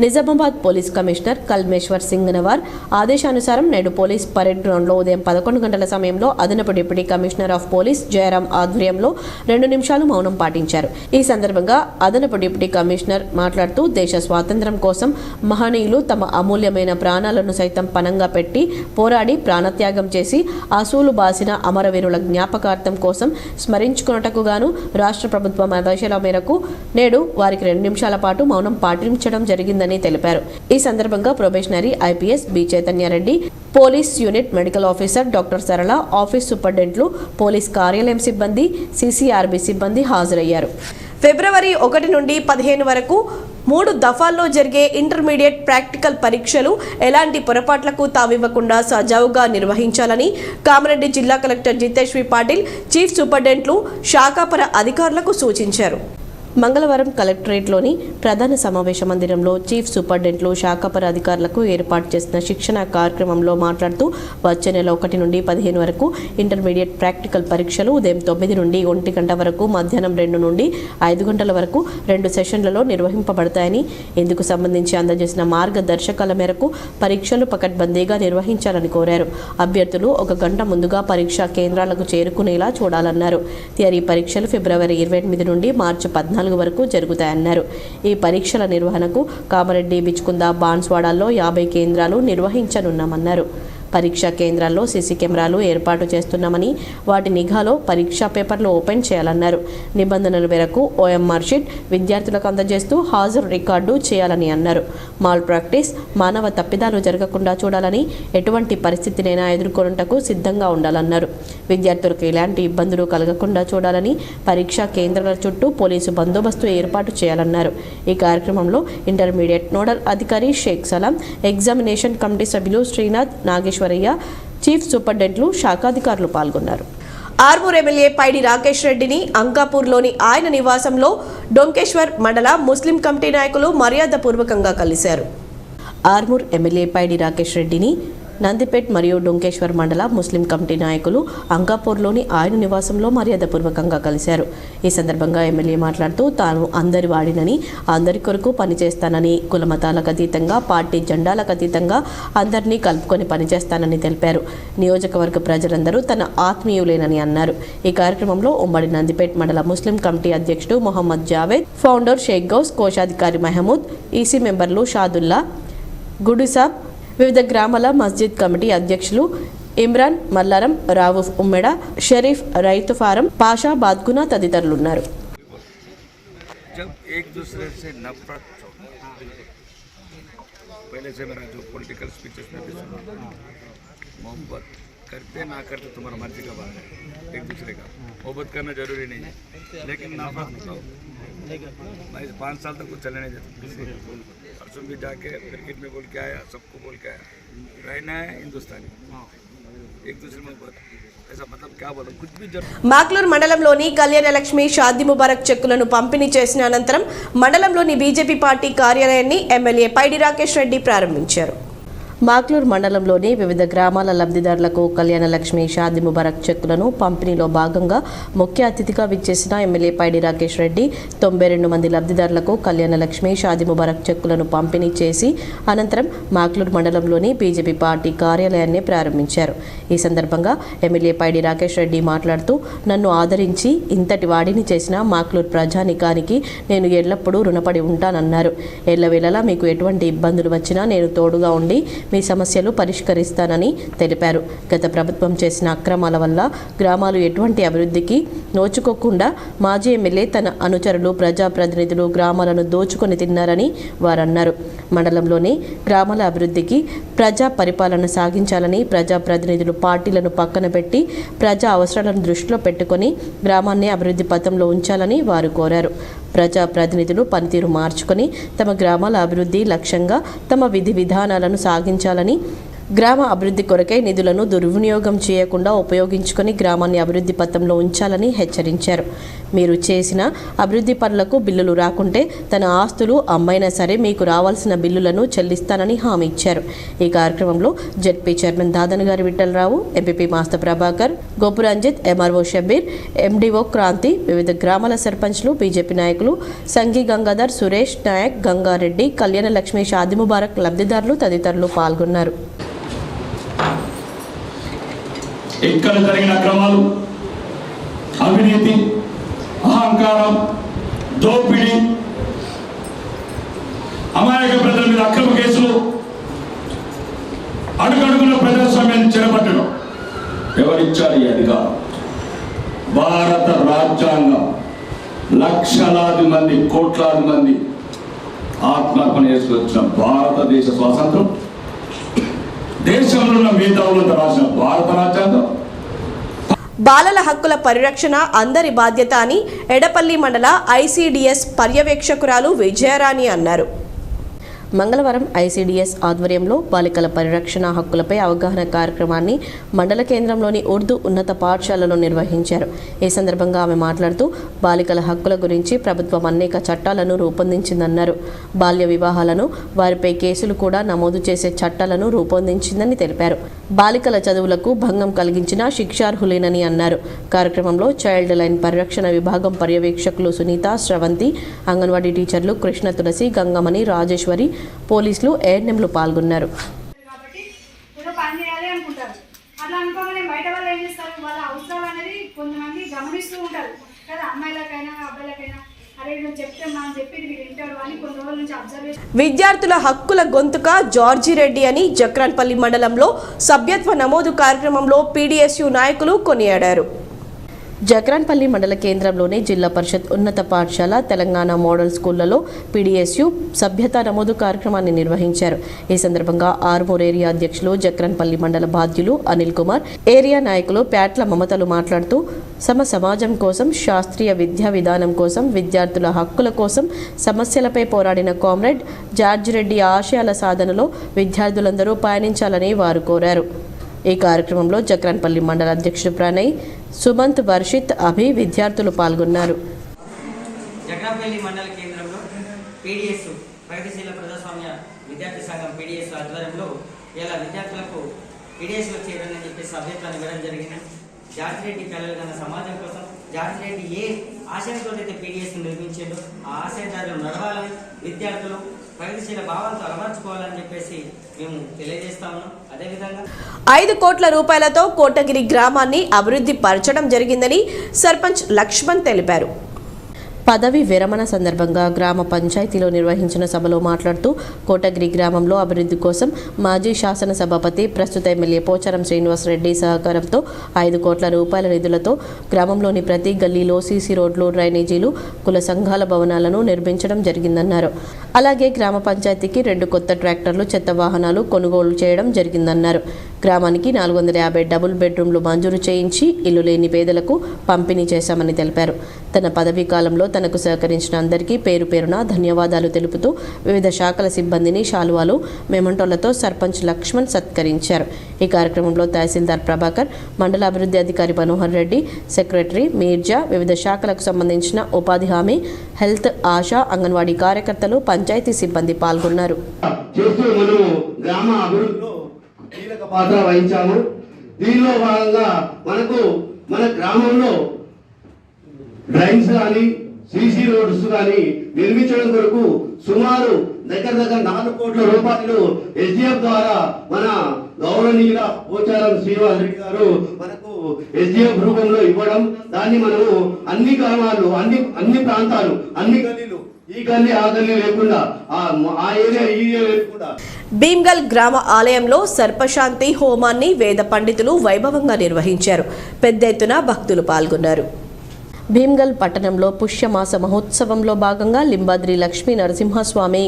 నిజామాబాద్ పోలీస్ కమిషనర్ కల్మేశ్వర్ సింగ్ నవార్ ఆదేశానుసారం నేడు పోలీస్ పరేడ్ గ్రౌండ్లో ఉదయం 11 గంటల సమయంలో అదనపు deputy commissioner of police Jayaram ఆధ్వర్యంలో 2 నిమిషాలు మౌనం పాటించారు. ఈ సందర్భంగా అదనపు డిప్యూటీ కమిషనర్ మాట్లాడుతూ దేశ స్వాతంత్ర్యం కోసం మహనీయులు తమ అమూల్యమైన ప్రాణాలను సైతం పణంగా పెట్టి పోరాడి ప్రాణత్యాగం చేసి అసూలు బాసిన అమరవీరుల జ్ఞాపకార్థం కోసం స్మరించుకున్నటకు గాను రాష్ట్ర ప్రభుత్వం ఆదేశాల మేరకు నేడు వారికి 2 నిమిషాల పాటు మౌనం పాటించడం జరిగిందని తెలిపారు. ఈ సందర్భంగా probationary IPS B Chaitanyareddy, police unit medical officer doctor Sarala, office సూపరింటెండెంట్లు, పోలీస్ కార్యాలయం సిబ్బంది, సీసీఆర్బీ సిబ్బంది హాజరయ్యారు. ఫిబ్రవరి 1 నుండి 15 వరకు 3 దఫాల్లో జరిగే ఇంటర్మీడియట్ ప్రాక్టికల్ పరీక్షలు ఎలాంటి పొరపాట్లకు తావివ్వకుండా సజావుగా నిర్వహించాలని కామారెడ్డి జిల్లా కలెక్టర్ జితేశ్వరి పాటిల్ చీఫ్ సూపరింటెండెంట్లు శాఖాపర అధికారులకు సూచించారు. మంగళవారం కలెక్టరేట్లోని ప్రధాన సమావేశ మందిరంలో చీఫ్ సూపరింటెండెంట్లు శాఖాపర అధికారులకు ఏర్పాటు చేసిన శిక్షణ కార్యక్రమంలో మాట్లాడుతూ వచ్చే నెల 1 నుండి 15 వరకు ఇంటర్మీడియట్ ప్రాక్టికల్ పరీక్షలు ఉదయం 9 నుండి 1 గంట వరకు, మధ్యాహ్నం 2 నుండి 5 గంటల వరకు 2 సెషన్లలో నిర్వహింపబడతాయని, ఇందుకు సంబంధించి అందజేసిన మార్గదర్శకాల మేరకు పరీక్షలు పకడ్బందీగా నిర్వహించాలని కోరారు. అభ్యర్థులు 1 గంట ముందుగా పరీక్షా కేంద్రాలకు చేరుకునేలా చూడాలన్నారు. థియరీ పరీక్షలు ఫిబ్రవరి 28 నుండి మార్చి 14 వరకు జరుగుతాయన్నారు. ఈ పరీక్షల నిర్వహణకు కామారెడ్డి, బిచ్కుంద, బాన్స్వాడల్లో 50 కేంద్రాలు నిర్వహించనున్నామన్నారు. పరీక్షా కేంద్రాల్లో సీసీ కెమెరాలు ఏర్పాటు చేస్తున్నామని, వాటి నిఘాలో పరీక్షా పేపర్లు ఓపెన్ చేయాలన్నారు. నిబంధనల మేరకు ఓఎంఆర్ షీట్ విద్యార్థులకు అందజేస్తూ హాజరు రికార్డు చేయాలని అన్నారు. మాల్ ప్రాక్టీస్, మానవ తప్పిదాలు జరగకుండా చూడాలని, ఎటువంటి పరిస్థితినైనా ఎదుర్కొనుటకు సిద్ధంగా ఉండాలన్నారు. విద్యార్థులకు ఎలాంటి ఇబ్బందులు కలగకుండా చూడాలని, పరీక్షా కేంద్రాల చుట్టూ పోలీసు బందోబస్తు ఏర్పాటు చేయాలన్నారు. ఈ కార్యక్రమంలో ఇంటర్మీడియట్ నోడల్ అధికారి షేక్ సలాం, ఎగ్జామినేషన్ కమిటీ సభ్యులు శ్రీనాథ్, నాగేశ్వరయ్య, చీఫ్ సూపరింటెండెంట్లు, శాఖాధికారులు పాల్గొన్నారు. ఆర్మూర్ ఎమ్మెల్యే పైడి రాకేష్ రెడ్డిని అంకాపూర్లోని ఆయన నివాసంలో డొంకేశ్వర్ మండల ముస్లిం కమిటీ నాయకులు మర్యాదపూర్వకంగా కలిశారు. ఆర్మూర్ ఎమ్మెల్యే పైడి రాకేష్ రెడ్డిని నందిపేట్ మరియు డొంకేశ్వర్ మండల ముస్లిం కమిటీ నాయకులు అంకాపూర్లోని ఆయన నివాసంలో మర్యాదపూర్వకంగా కలిశారు. ఈ సందర్భంగా ఎమ్మెల్యే మాట్లాడుతూ తాను అందరి వాడినని, అందరి కొరకు పనిచేస్తానని, కులమతాలకు అతీతంగా, పార్టీ జెండాలకు అతీతంగా అందరినీ కలుపుకొని పనిచేస్తానని తెలిపారు. నియోజకవర్గ ప్రజలందరూ తన ఆత్మీయులేనని అన్నారు. ఈ కార్యక్రమంలో ఉమ్మడి నందిపేట్ మండల ముస్లిం కమిటీ అధ్యక్షుడు మొహమ్మద్ జావేద్, ఫౌండర్ షేక్ గౌస్, కోశాధికారి మహమూద్, ఈసీ మెంబర్లు షాదుల్లా, గుడుసాబ్, వివిధ గ్రామాల మస్జిద్ కమిటీ అధ్యక్షులు ఇమ్రాన్, మల్లారం, రావుఫ్ ఉమ్మెడ, షరీఫ్, రైతు ఫారం, పాషా, బాద్గునా తదితరులున్నారు. जब एक दूसरे से नफरत पहले से मेरा जो पॉलिटिकल स्पीचेस में भी सुना, मोहब्बत करते ना करते तुम्हारा मर्जी का बात है. एक दूसरे का मोहब्बत करना जरूरी नहीं है, लेकिन नफरत तो मैं 5 साल तक कुछ चलने नहीं देता. परसों भी जाके क्रिकेट में बोल के आया, सबको बोल के आया, रहना है हिंदुस्तानी, एक दूसरे में ऐसा मतलब क्या बोलो कुछ भी. మాక్లూర్ మండలంలోని కళ్యాణలక్ష్మి షాదీ ముబారక్ చెక్కులను పంపిణీ చేసిన అనంతరం మండలంలోని బీజేపీ పార్టీ కార్యాలయాన్ని ఎమ్మెల్యే పైడి రాకేష్ రెడ్డి ప్రారంభించారు. మాక్లూర్ మండలంలోని వివిధ గ్రామాల లబ్ధిదారులకు కళ్యాణలక్ష్మి షాదీ ముబారక్ చెక్కులను పంపిణీలో భాగంగా ముఖ్య అతిథిగా విచ్చేసిన ఎమ్మెల్యే పైడి రాకేష్ రెడ్డి 92 మంది లబ్ధిదారులకు కళ్యాణలక్ష్మి షాదీ ముబారక్ చెక్కులను పంపిణీ చేసి అనంతరం మాక్లూర్ మండలంలోని బీజేపీ పార్టీ కార్యాలయాన్ని ప్రారంభించారు. ఈ సందర్భంగా ఎమ్మెల్యే పైడి రాకేష్ రెడ్డి మాట్లాడుతూ నన్ను ఆదరించి ఇంతటి వాడిని చేసిన మాక్లూర్ ప్రజానికానికి నేను ఎల్లప్పుడూ రుణపడి ఉంటానన్నారు. ఎల్లవేళలా మీకు ఎటువంటి ఇబ్బందులు వచ్చినా నేను తోడుగా ఉండి మీ సమస్యలు పరిష్కరిస్తానని తెలిపారు. గత ప్రభుత్వం చేసిన అక్రమాల వల్ల గ్రామాలు ఎటువంటి అభివృద్ధికి నోచుకోకుండా మాజీ ఎమ్మెల్యే తన అనుచరులు, ప్రజాప్రతినిధులు గ్రామాలను దోచుకొని తిన్నారని వారన్నారు. మండలంలోని గ్రామాల అభివృద్ధికి ప్రజా పరిపాలన సాగించాలని, ప్రజాప్రతినిధులు పార్టీలను పక్కన పెట్టి ప్రజా అవసరాలను దృష్టిలో పెట్టుకొని గ్రామాన్ని అభివృద్ధి పథంలో ఉంచాలని వారు కోరారు. ప్రజాప్రతినిధులు పనితీరు మార్చుకొని తమ గ్రామాల అభివృద్ధి లక్ష్యంగా తమ విధి విధానాలను సాగించాలని, గ్రామ అభివృద్ధి కొరకై నిధులను దుర్వినియోగం చేయకుండా ఉపయోగించుకొని గ్రామాన్ని అభివృద్ధి పథంలో ఉంచాలని హెచ్చరించారు. మీరు చేసిన అభివృద్ధి పనులకు బిల్లులు రాకుంటే తన ఆస్తులు అమ్మైనా సరే మీకు రావాల్సిన బిల్లులను చెల్లిస్తానని హామీ ఇచ్చారు. ఈ కార్యక్రమంలో ZP chairman Dadanagari Vithal Rao, MPP Masta Prabhakar, Gopu Ranjit, MRO Shabbir, MDO Kranti, వివిధ గ్రామాల సర్పంచ్లు, బీజేపీ నాయకులు సంఘీ గంగాధర్, సురేష్ నాయక్, గంగారెడ్డి, కళ్యాణలక్ష్మి షాదీ ముబారక్ లబ్ధిదారులు తదితరులు పాల్గొన్నారు. ఎక్కడ జరిగిన క్రమాలు, అవినీతి, అహంకారం, దోపిడీ, అమాయక ప్రజల మీద అక్రమ కేసులు, అడుగడుగున ప్రజాస్వామ్యాన్ని చెరపట్టడం ఎవరిచ్చారు ఈ అధికారం? భారత రాజ్యాంగం లక్షలాది మంది, కోట్లాది మంది ఆత్మార్పణ చేసుకొచ్చిన భారతదేశ స్వాతంత్రం, దేశంలో ఉన్న మిగతా రాసిన భారత రాజ్యాంగం బాలల హక్కుల పరిరక్షణ అందరి బాధ్యత అని ఎడపల్లి మండల ఐసీడీఎస్ పర్యవేక్షకురాలు విజయరాణి అన్నారు. మంగళవారం ఐసీడీఎస్ ఆధ్వర్యంలో బాలికల పరిరక్షణ హక్కులపై అవగాహన కార్యక్రమాన్ని మండల కేంద్రంలోని ఉర్దూ ఉన్నత పాఠశాలలో నిర్వహించారు. ఈ సందర్భంగా ఆమె మాట్లాడుతూ బాలికల హక్కుల గురించి ప్రభుత్వం అనేక చట్టాలను రూపొందించిందన్నారు. బాల్య వివాహాలను, వారిపై కేసులు కూడా నమోదు చేసే చట్టాలను రూపొందించిందని తెలిపారు. బాలికల చదువులకు భంగం కలిగించిన శిక్షార్హులేనని అన్నారు. కార్యక్రమంలో చైల్డ్ లైన్ పరిరక్షణ విభాగం పర్యవేక్షకులు సునీత, శ్రవంతి, అంగన్వాడీ టీచర్లు కృష్ణ తులసి, గంగమణి, రాజేశ్వరి, పోలీసులు, ఏఎన్ఎంలు పాల్గొన్నారు. అట్లా అనుకోగానే బయట వాళ్ళు ఏం చేస్తారు, వాళ్ళ అవసరాలు అనేది కొంతమంది గమనిస్తూ ఉంటారు కదా, అమ్మాయిలకైనా అబ్బాయిలకైనా. అరే నువ్వు చెప్తే మనం చెప్పేది వీళ్ళు వింటారు అని కొన్ని రోజుల నుంచి అబ్జర్వేషన్. విద్యార్థుల హక్కుల గొంతుక జార్జి రెడ్డి అని జక్రాన్పల్లి మండలంలో సభ్యత్వ నమోదు కార్యక్రమంలో పీడీఎస్యూ నాయకులు కొనియాడారు. జక్రాన్పల్లి మండల కేంద్రంలోని జిల్లా పరిషత్ ఉన్నత పాఠశాల, తెలంగాణ మోడల్ స్కూళ్లలో పీడీఎస్యూ సభ్యత నమోదు కార్యక్రమాన్ని నిర్వహించారు. ఈ సందర్భంగా ఆర్మూర్ ఏరియా అధ్యక్షులు, జక్రాన్పల్లి మండల బాధ్యులు అనిల్ కుమార్, ఏరియా నాయకులు ప్యాట్ల మమతలు మాట్లాడుతూ సమాజం కోసం, శాస్త్రీయ విద్యా విధానం కోసం, విద్యార్థుల హక్కుల కోసం సమస్యలపై పోరాడిన కామ్రేడ్ జార్జి రెడ్డి ఆశయాల సాధనలో విద్యార్థులందరూ పయనించాలని వారు కోరారు. ఈ కార్యక్రమంలో జక్రాన్పల్లి మండల అధ్యక్షుడు ప్రణయ్, సుమంత్, వర్షిత్, అభి విద్యార్థులు పాల్గొన్నారు. జక్రాన్పల్లి మండల కేంద్రంలో పీడీఎస్ ప్రగతిశీల ప్రజాస్వామ్య విద్యార్థి సంఘం పీడీఎస్ ఆధ్వర్యంలో ఇలా విద్యార్థులకు పీడీఎస్లో చేరాలని చెప్పి సభ్యత్వాన్ని ఇవ్వడం జరిగింది. జార్జి రెడ్డి కలలు కన్న సమాజం కోసం జార్జి రెడ్డి ఏ ఆశయంతో అయితే పీడీఎస్ నిర్మించిందో ఆ ఆశయదారులు నడవాలని, విద్యార్థులు ప్రగతిశీల భావంతో అలవర్చుకోవాలని చెప్పేసి మేము తెలియజేస్తా ఉన్నాం. అదేవిధంగా 5 కోట్ల రూపాయలతో కోటగిరి గ్రామాన్ని అభివృద్ధి పరచడం జరిగిందని సర్పంచ్ లక్ష్మణ్ తెలిపారు. పదవి విరమణ సందర్భంగా గ్రామ పంచాయతీలో నిర్వహించిన సభలో మాట్లాడుతూ కోటగిరి గ్రామంలో అభివృద్ధి కోసం మాజీ శాసనసభాపతి, ప్రస్తుత ఎమ్మెల్యే పోచారం శ్రీనివాసరెడ్డి సహకారంతో 5 కోట్ల రూపాయల నిధులతో గ్రామంలోని ప్రతి గల్లీలో సీసీ రోడ్లు, డ్రైనేజీలు, కుల సంఘాల భవనాలను నిర్మించడం జరిగిందన్నారు. అలాగే గ్రామ పంచాయతీకి 2 కొత్త ట్రాక్టర్లు, చెత్త వాహనాలు కొనుగోలు చేయడం జరిగిందన్నారు. గ్రామానికి 450 డబుల్ బెడ్రూమ్లు మంజూరు చేయించి ఇల్లు లేని పేదలకు పంపిణీ చేశామని తెలిపారు. తన పదవీ కాలంలో తనకు సహకరించిన అందరికీ పేరు పేరున ధన్యవాదాలు తెలుపుతూ వివిధ శాఖల సిబ్బందిని శాలువాలు, మెమంటోలతో సర్పంచ్ లక్ష్మణ్ సత్కరించారు. ఈ కార్యక్రమంలో తహసీల్దార్ ప్రభాకర్, మండల అభివృద్ధి అధికారి మనోహర్ రెడ్డి, సెక్రటరీ మీర్జా, వివిధ శాఖలకు సంబంధించిన ఉపాధి హామీ, హెల్త్, ఆశా, అంగన్వాడీ కార్యకర్తలు, పంచాయతీ సిబ్బంది పాల్గొన్నారు. కీలక పాత్ర వహించాము. దీనిలో భాగంగా మన గ్రామంలో డ్రైన్స్ కానీ, సీసీ రోడ్స్ కానీ నిర్మించడం కొరకు సుమారు దగ్గర 4 కోట్ల రూపాయలు ఎస్డిఎఫ్ ద్వారా మన గౌరవనీయుల పోచారం శ్రీనివాసరెడ్డి గారు మనకు ఎస్డిఎఫ్ రూపంలో ఇవ్వడం, దాన్ని మనము అన్ని గ్రామాలు, అన్ని ప్రాంతాలు, అన్ని గల్లీలు, ఈ గల్లీ ఆ గల్లీ లేకుండా, ఆ ఏరియా ఈ ఏరియా లేకుండా భీమ్గల్ గ్రామ ఆలయంలో సర్పశాంతి హోమాన్ని వేద పండితులు వైభవంగా నిర్వహించారు. పెద్ద ఎత్తున భక్తులు పాల్గొన్నారు. భీమ్గల్ పట్టణంలో పుష్యమాస మహోత్సవంలో భాగంగా లింబాద్రి లక్ష్మీ నరసింహస్వామి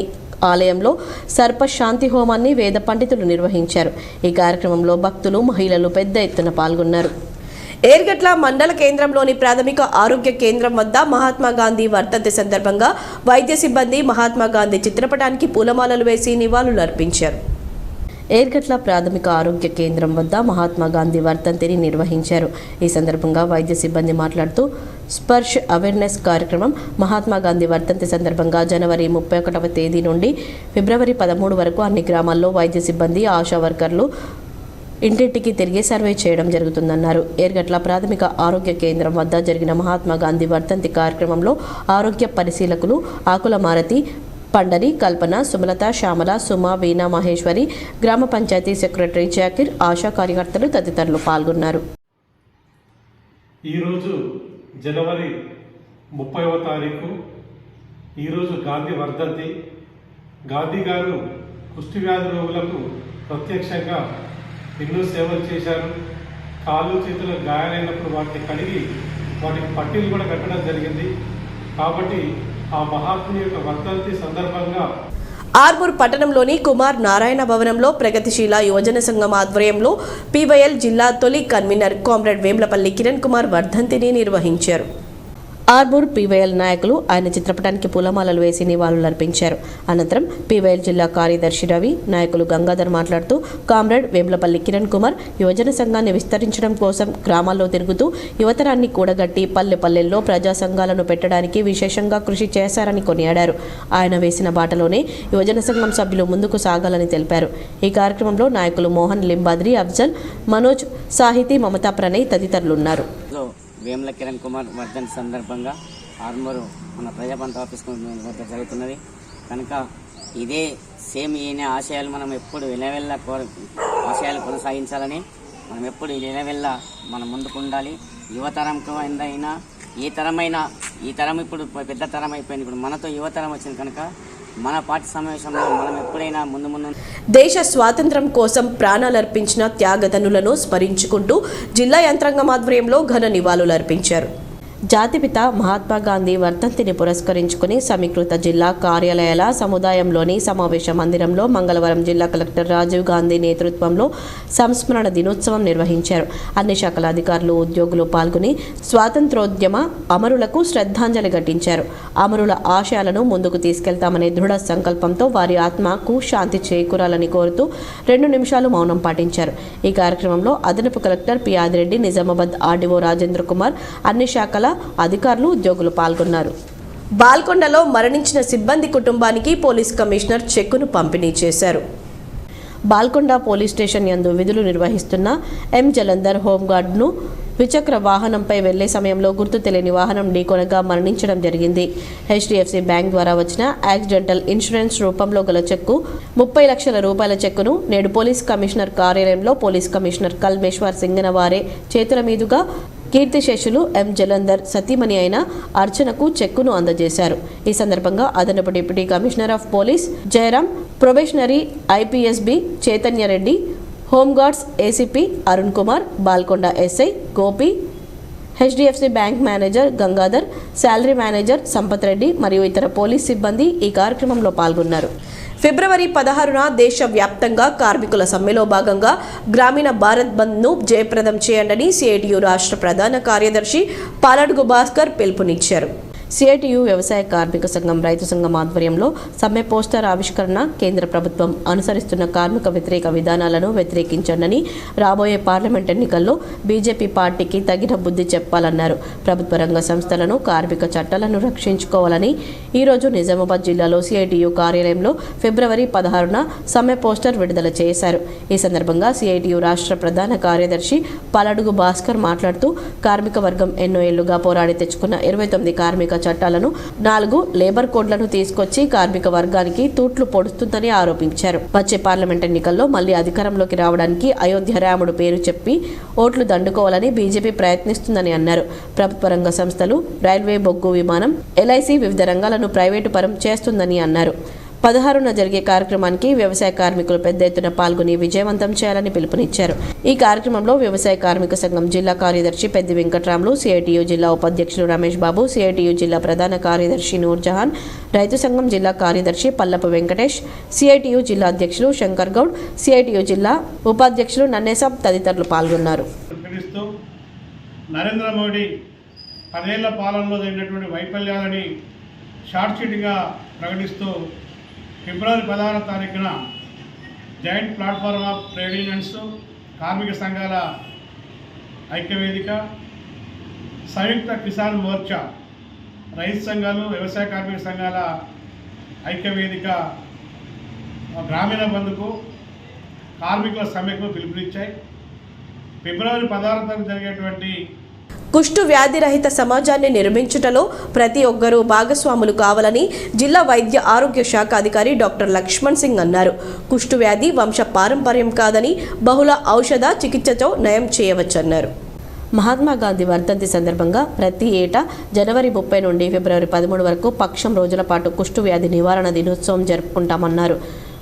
ఆలయంలో సర్పశాంతి హోమాన్ని వేద పండితులు నిర్వహించారు. ఈ కార్యక్రమంలో భక్తులు, మహిళలు పెద్ద ఎత్తున పాల్గొన్నారు. ఏర్గట్ల మండల కేంద్రంలోని ప్రాథమిక ఆరోగ్య కేంద్రం వద్ద మహాత్మా గాంధీ వర్ధంతి సందర్భంగా వైద్య సిబ్బంది మహాత్మా గాంధీ చిత్రపటానికి పూలమాలలు వేసి నివాళులు అర్పించారు. ఏర్గట్ల ప్రాథమిక ఆరోగ్య కేంద్రం వద్ద మహాత్మా గాంధీ వర్ధంతిని నిర్వహించారు. ఈ సందర్భంగా వైద్య సిబ్బంది మాట్లాడుతూ స్పర్శ్ అవేర్నెస్ కార్యక్రమం మహాత్మా గాంధీ వర్ధంతి సందర్భంగా జనవరి 31వ తేదీ నుండి ఫిబ్రవరి 13 వరకు అన్ని గ్రామాల్లో వైద్య సిబ్బంది, ఆశా వర్కర్లు ఇంటింటికి తిరిగి సర్వే చేయడం జరుగుతుందన్నారు. ఏర్గట్ల ప్రాథమిక ఆరోగ్య కేంద్రం వద్ద జరిగిన మహాత్మా గాంధీ వర్ధంతి కార్యక్రమంలో ఆరోగ్య పరిశీలకులు ఆకుల మారతి, పండరి, కల్పన, సుమలత, శ్యామల, సుమ, వీణా, మహేశ్వరి, గ్రామ పంచాయతీ సెక్రటరీ జాకిర్, ఆశా కార్యకర్తలు తదితరులు పాల్గొన్నారు. ఈరోజు జనవరి 30వ తారీఖు, ఈరోజు గాంధీ వర్ధంతి. గాంధీ గారు కుష్టి వ్యాధి రోగులకు ప్రత్యక్షంగా ఎన్నో సేవలు చేశారు. కాళ్ళు చేతులు గాయాలైనప్పుడు వాటిని కడిగి వాటికి పట్టీలు కూడా కట్టడం జరిగింది. కాబట్టి ఆ మహాత్ముని యొక్క వర్ధంతి సందర్భంగా ఆర్మూర్ పట్టణంలోని కుమార్ నారాయణ భవనంలో ప్రగతిశీల యువజన సంఘం ఆధ్వర్యంలో పీవైఎల్ జిల్లా తొలి కన్వీనర్ కామ్రేడ్ వేములపల్లి కిరణ్ కుమార్ వర్ధంతిని నిర్వహించారు. ఆర్మూర్ పీవైఎల్ నాయకులు ఆయన చిత్రపటానికి పూలమాలలు వేసి నివాళులర్పించారు. అనంతరం పీవైఎల్ జిల్లా కార్యదర్శి రవి, నాయకులు గంగాధర్ మాట్లాడుతూ కామ్రేడ్ వేములపల్లి కిరణ్ కుమార్ యువజన సంఘాన్ని విస్తరించడం కోసం గ్రామాల్లో తిరుగుతూ యువతరాన్ని కూడగట్టి పల్లె పల్లెల్లో ప్రజా సంఘాలను పెట్టడానికి విశేషంగా కృషి చేశారని కొనియాడారు. ఆయన వేసిన బాటలోనే యువజన సంఘం సభ్యులు ముందుకు సాగాలని తెలిపారు. ఈ కార్యక్రమంలో నాయకులు మోహన్ లింబాద్రి, అఫ్జల్, మనోజ్, సాహితీ, మమతా ప్రణయ్ తదితరులున్నారు. వేముల కిరణ్ కుమార్ వర్ధంతి సందర్భంగా ఆర్మూరు మన ప్రజాపంత ఆఫీస్ వద్ద జరుగుతున్నది కనుక ఇదే సేమ్ ఈయన ఆశయాలు మనం ఎప్పుడు వెలవెల్ల ఆశయాలు కొనసాగించాలని మనం ఎప్పుడు వెలవెల్ల మనం ముందుకు ఉండాలి. యువతరంకు అయినా ఈ తరం ఇప్పుడు పెద్ద తరం అయిపోయింది. ఇప్పుడు మనతో యువతరం వచ్చింది కనుక మన పార్టీ సమావేశంలో మనం ఎప్పుడైనా ముందు దేశ స్వాతంత్ర్యం కోసం ప్రాణాలర్పించిన త్యాగధనులను స్మరించుకుంటూ జిల్లా యంత్రాంగం ఆధ్వర్యంలో ఘన నివాళులర్పించారు. జాతిపిత మహాత్మా గాంధీ వర్ధంతిని పురస్కరించుకుని సమీకృత జిల్లా కార్యాలయాల సముదాయంలోని సమావేశ మందిరంలో మంగళవారం జిల్లా కలెక్టర్ రాజీవ్ గాంధీ నేతృత్వంలో సంస్మరణ దినోత్సవం నిర్వహించారు. అన్ని శాఖల అధికారులు, ఉద్యోగులు పాల్గొని స్వాతంత్రోద్యమ అమరులకు శ్రద్ధాంజలి ఘటించారు. అమరుల ఆశయాలను ముందుకు తీసుకెళ్తామనే దృఢ సంకల్పంతో వారి ఆత్మకు శాంతి చేకూరాలని కోరుతూ 2 నిమిషాలు మౌనం పాటించారు. ఈ కార్యక్రమంలో అదనపు collector P Adireddy, Nizamabad RDO Rajendra Kumar, అన్ని శాఖల అధికారులు, ఉద్యోగులు పాల్గొన్నారు. బాల్కొండలో మరణించిన సిబ్బంది కుటుంబానికి పోలీస్ కమిషనర్ చెక్కును పంపిణీ చేశారు. బాల్కొండ పోలీస్ స్టేషన్ యందు విధులు నిర్వహిస్తున్న ఎం జలంధర్ హోంగార్డ్ను ద్విచక్ర వాహనంపై వెళ్లే సమయంలో గుర్తు తెలియని వాహనం ఢీకొనగా మరణించడం జరిగింది. HDFC బ్యాంక్ ద్వారా వచ్చిన యాక్సిడెంటల్ ఇన్సూరెన్స్ రూపంలో గల చెక్కు 30 లక్షల రూపాయల చెక్కును నేడు పోలీస్ కమిషనర్ కార్యాలయంలో పోలీస్ కమిషనర్ కల్మేశ్వర్ సింగనవారే చేతుల మీదుగా కీర్తిశేషులు ఎం జలంధర్ సతీమణి అయిన అర్చనకు చెక్కును అందజేశారు. ఈ సందర్భంగా అదనపు deputy commissioner of police Jayaram, probationary IPSB Chaitanya Reddy, home guards ACP Arun Kumar, Balkonda SI Gopi, HDFC bank manager Gangadhar, salary manager Sampath Reddy మరియు ఇతర పోలీస్ సిబ్బంది ఈ కార్యక్రమంలో పాల్గొన్నారు. ఫిబ్రవరి 16న దేశవ్యాప్తంగా కార్మికుల సమ్మెలో భాగంగా గ్రామీణ భారత్ బంద్ను జయప్రదం చేయండి CITU రాష్ట్ర ప్రధాన కార్యదర్శి పాలడుగు భాస్కర్ పిలుపునిచ్చారు. CITU వ్యవసాయ కార్మిక సంఘం, రైతు సంఘం ఆధ్వర్యంలో సమ్మె పోస్టర్ ఆవిష్కరణ కేంద్ర ప్రభుత్వం అనుసరిస్తున్న కార్మిక వ్యతిరేక విధానాలను వ్యతిరేకించండి, రాబోయే పార్లమెంట్ ఎన్నికల్లో బీజేపీ పార్టీకి తగిన బుద్ధి చెప్పాలన్నారు. ప్రభుత్వ రంగ సంస్థలను, కార్మిక చట్టాలను రక్షించుకోవాలని ఈరోజు నిజామాబాద్ జిల్లాలో CITU కార్యాలయంలో ఫిబ్రవరి 16న సమ్మె పోస్టర్ విడుదల చేశారు. ఈ సందర్భంగా CITU రాష్ట్ర ప్రధాన కార్యదర్శి పాలడుగు భాస్కర్ మాట్లాడుతూ కార్మిక వర్గం ఎన్నో ఏళ్లుగా పోరాడి తెచ్చుకున్న 29 కార్మిక చట్టాలను, 4 లేబర్ కోడ్లను తీసుకొచ్చి కార్మిక వర్గానికి తూట్లు పొడుస్తుందని ఆరోపించారు. వచ్చే పార్లమెంట్ ఎన్నికల్లో మళ్లీ అధికారంలోకి రావడానికి అయోధ్య రాముడు పేరు చెప్పి ఓట్లు దండుకోవాలని బీజేపీ ప్రయత్నిస్తుందని అన్నారు. ప్రభుత్వ రంగ సంస్థలు, రైల్వే, బొగ్గు, విమానం, LIC వివిధ రంగాలను ప్రైవేటు పరం చేస్తుందని అన్నారు. 16న జరిగే కార్యక్రమానికి వ్యవసాయ కార్మికులు పెద్ద ఎత్తున పాల్గొని విజయవంతం చేయాలని పిలుపునిచ్చారు. ఈ కార్యక్రమంలో వ్యవసాయ కార్మిక సంఘం జిల్లా కార్యదర్శి పెద్ది వెంకట్రాములు, CITU జిల్లా ఉపాధ్యక్షులు రమేష్ బాబు, CITU జిల్లా ప్రధాన కార్యదర్శి నూర్జహాన్, రైతు సంఘం జిల్లా కార్యదర్శి పల్లపు వెంకటేష్, CITU జిల్లా అధ్యక్షులు శంకర్ గౌడ్, CITU జిల్లా ఉపాధ్యక్షులు నన్నేసాబ్ తదితరులు పాల్గొన్నారు. నరేంద్ర మోడీ 10 ఏళ్ల పాలనలో జరిగినటువంటి వైఫల్యాలని షార్ట్షీట్గా ప్రకటిస్తూ ఫిబ్రవరి 16వ తారీఖున joint platform of trade unions, కార్మిక సంఘాల ఐక్యవేదిక, సంయుక్త కిసాన్ మోర్చా, రైతు సంఘాలు, వ్యవసాయ కార్మిక సంఘాల ఐక్యవేదిక గ్రామీణ బంధుకు, కార్మికుల సమ్మెకు పిలుపునిచ్చాయి. ఫిబ్రవరి 16వ తారీఖు జరిగేటువంటి కుష్టు వ్యాధి రహిత సమాజాన్ని నిర్మించుటలో ప్రతి ఒక్కరూ భాగస్వాములు కావాలని జిల్లా వైద్య ఆరోగ్య శాఖ అధికారి డాక్టర్ లక్ష్మణ్ సింగ్ అన్నారు. కుష్టు వ్యాధి వంశ పారంపర్యం కాదని బహుళ ఔషధ చికిత్సతో నయం చేయవచ్చన్నారు. మహాత్మా గాంధీ వర్ధంతి సందర్భంగా ప్రతి ఏటా జనవరి 30 నుండి ఫిబ్రవరి 13 వరకు పక్షం రోజుల పాటు కుష్టు వ్యాధి నివారణ దినోత్సవం జరుపుకుంటామన్నారు.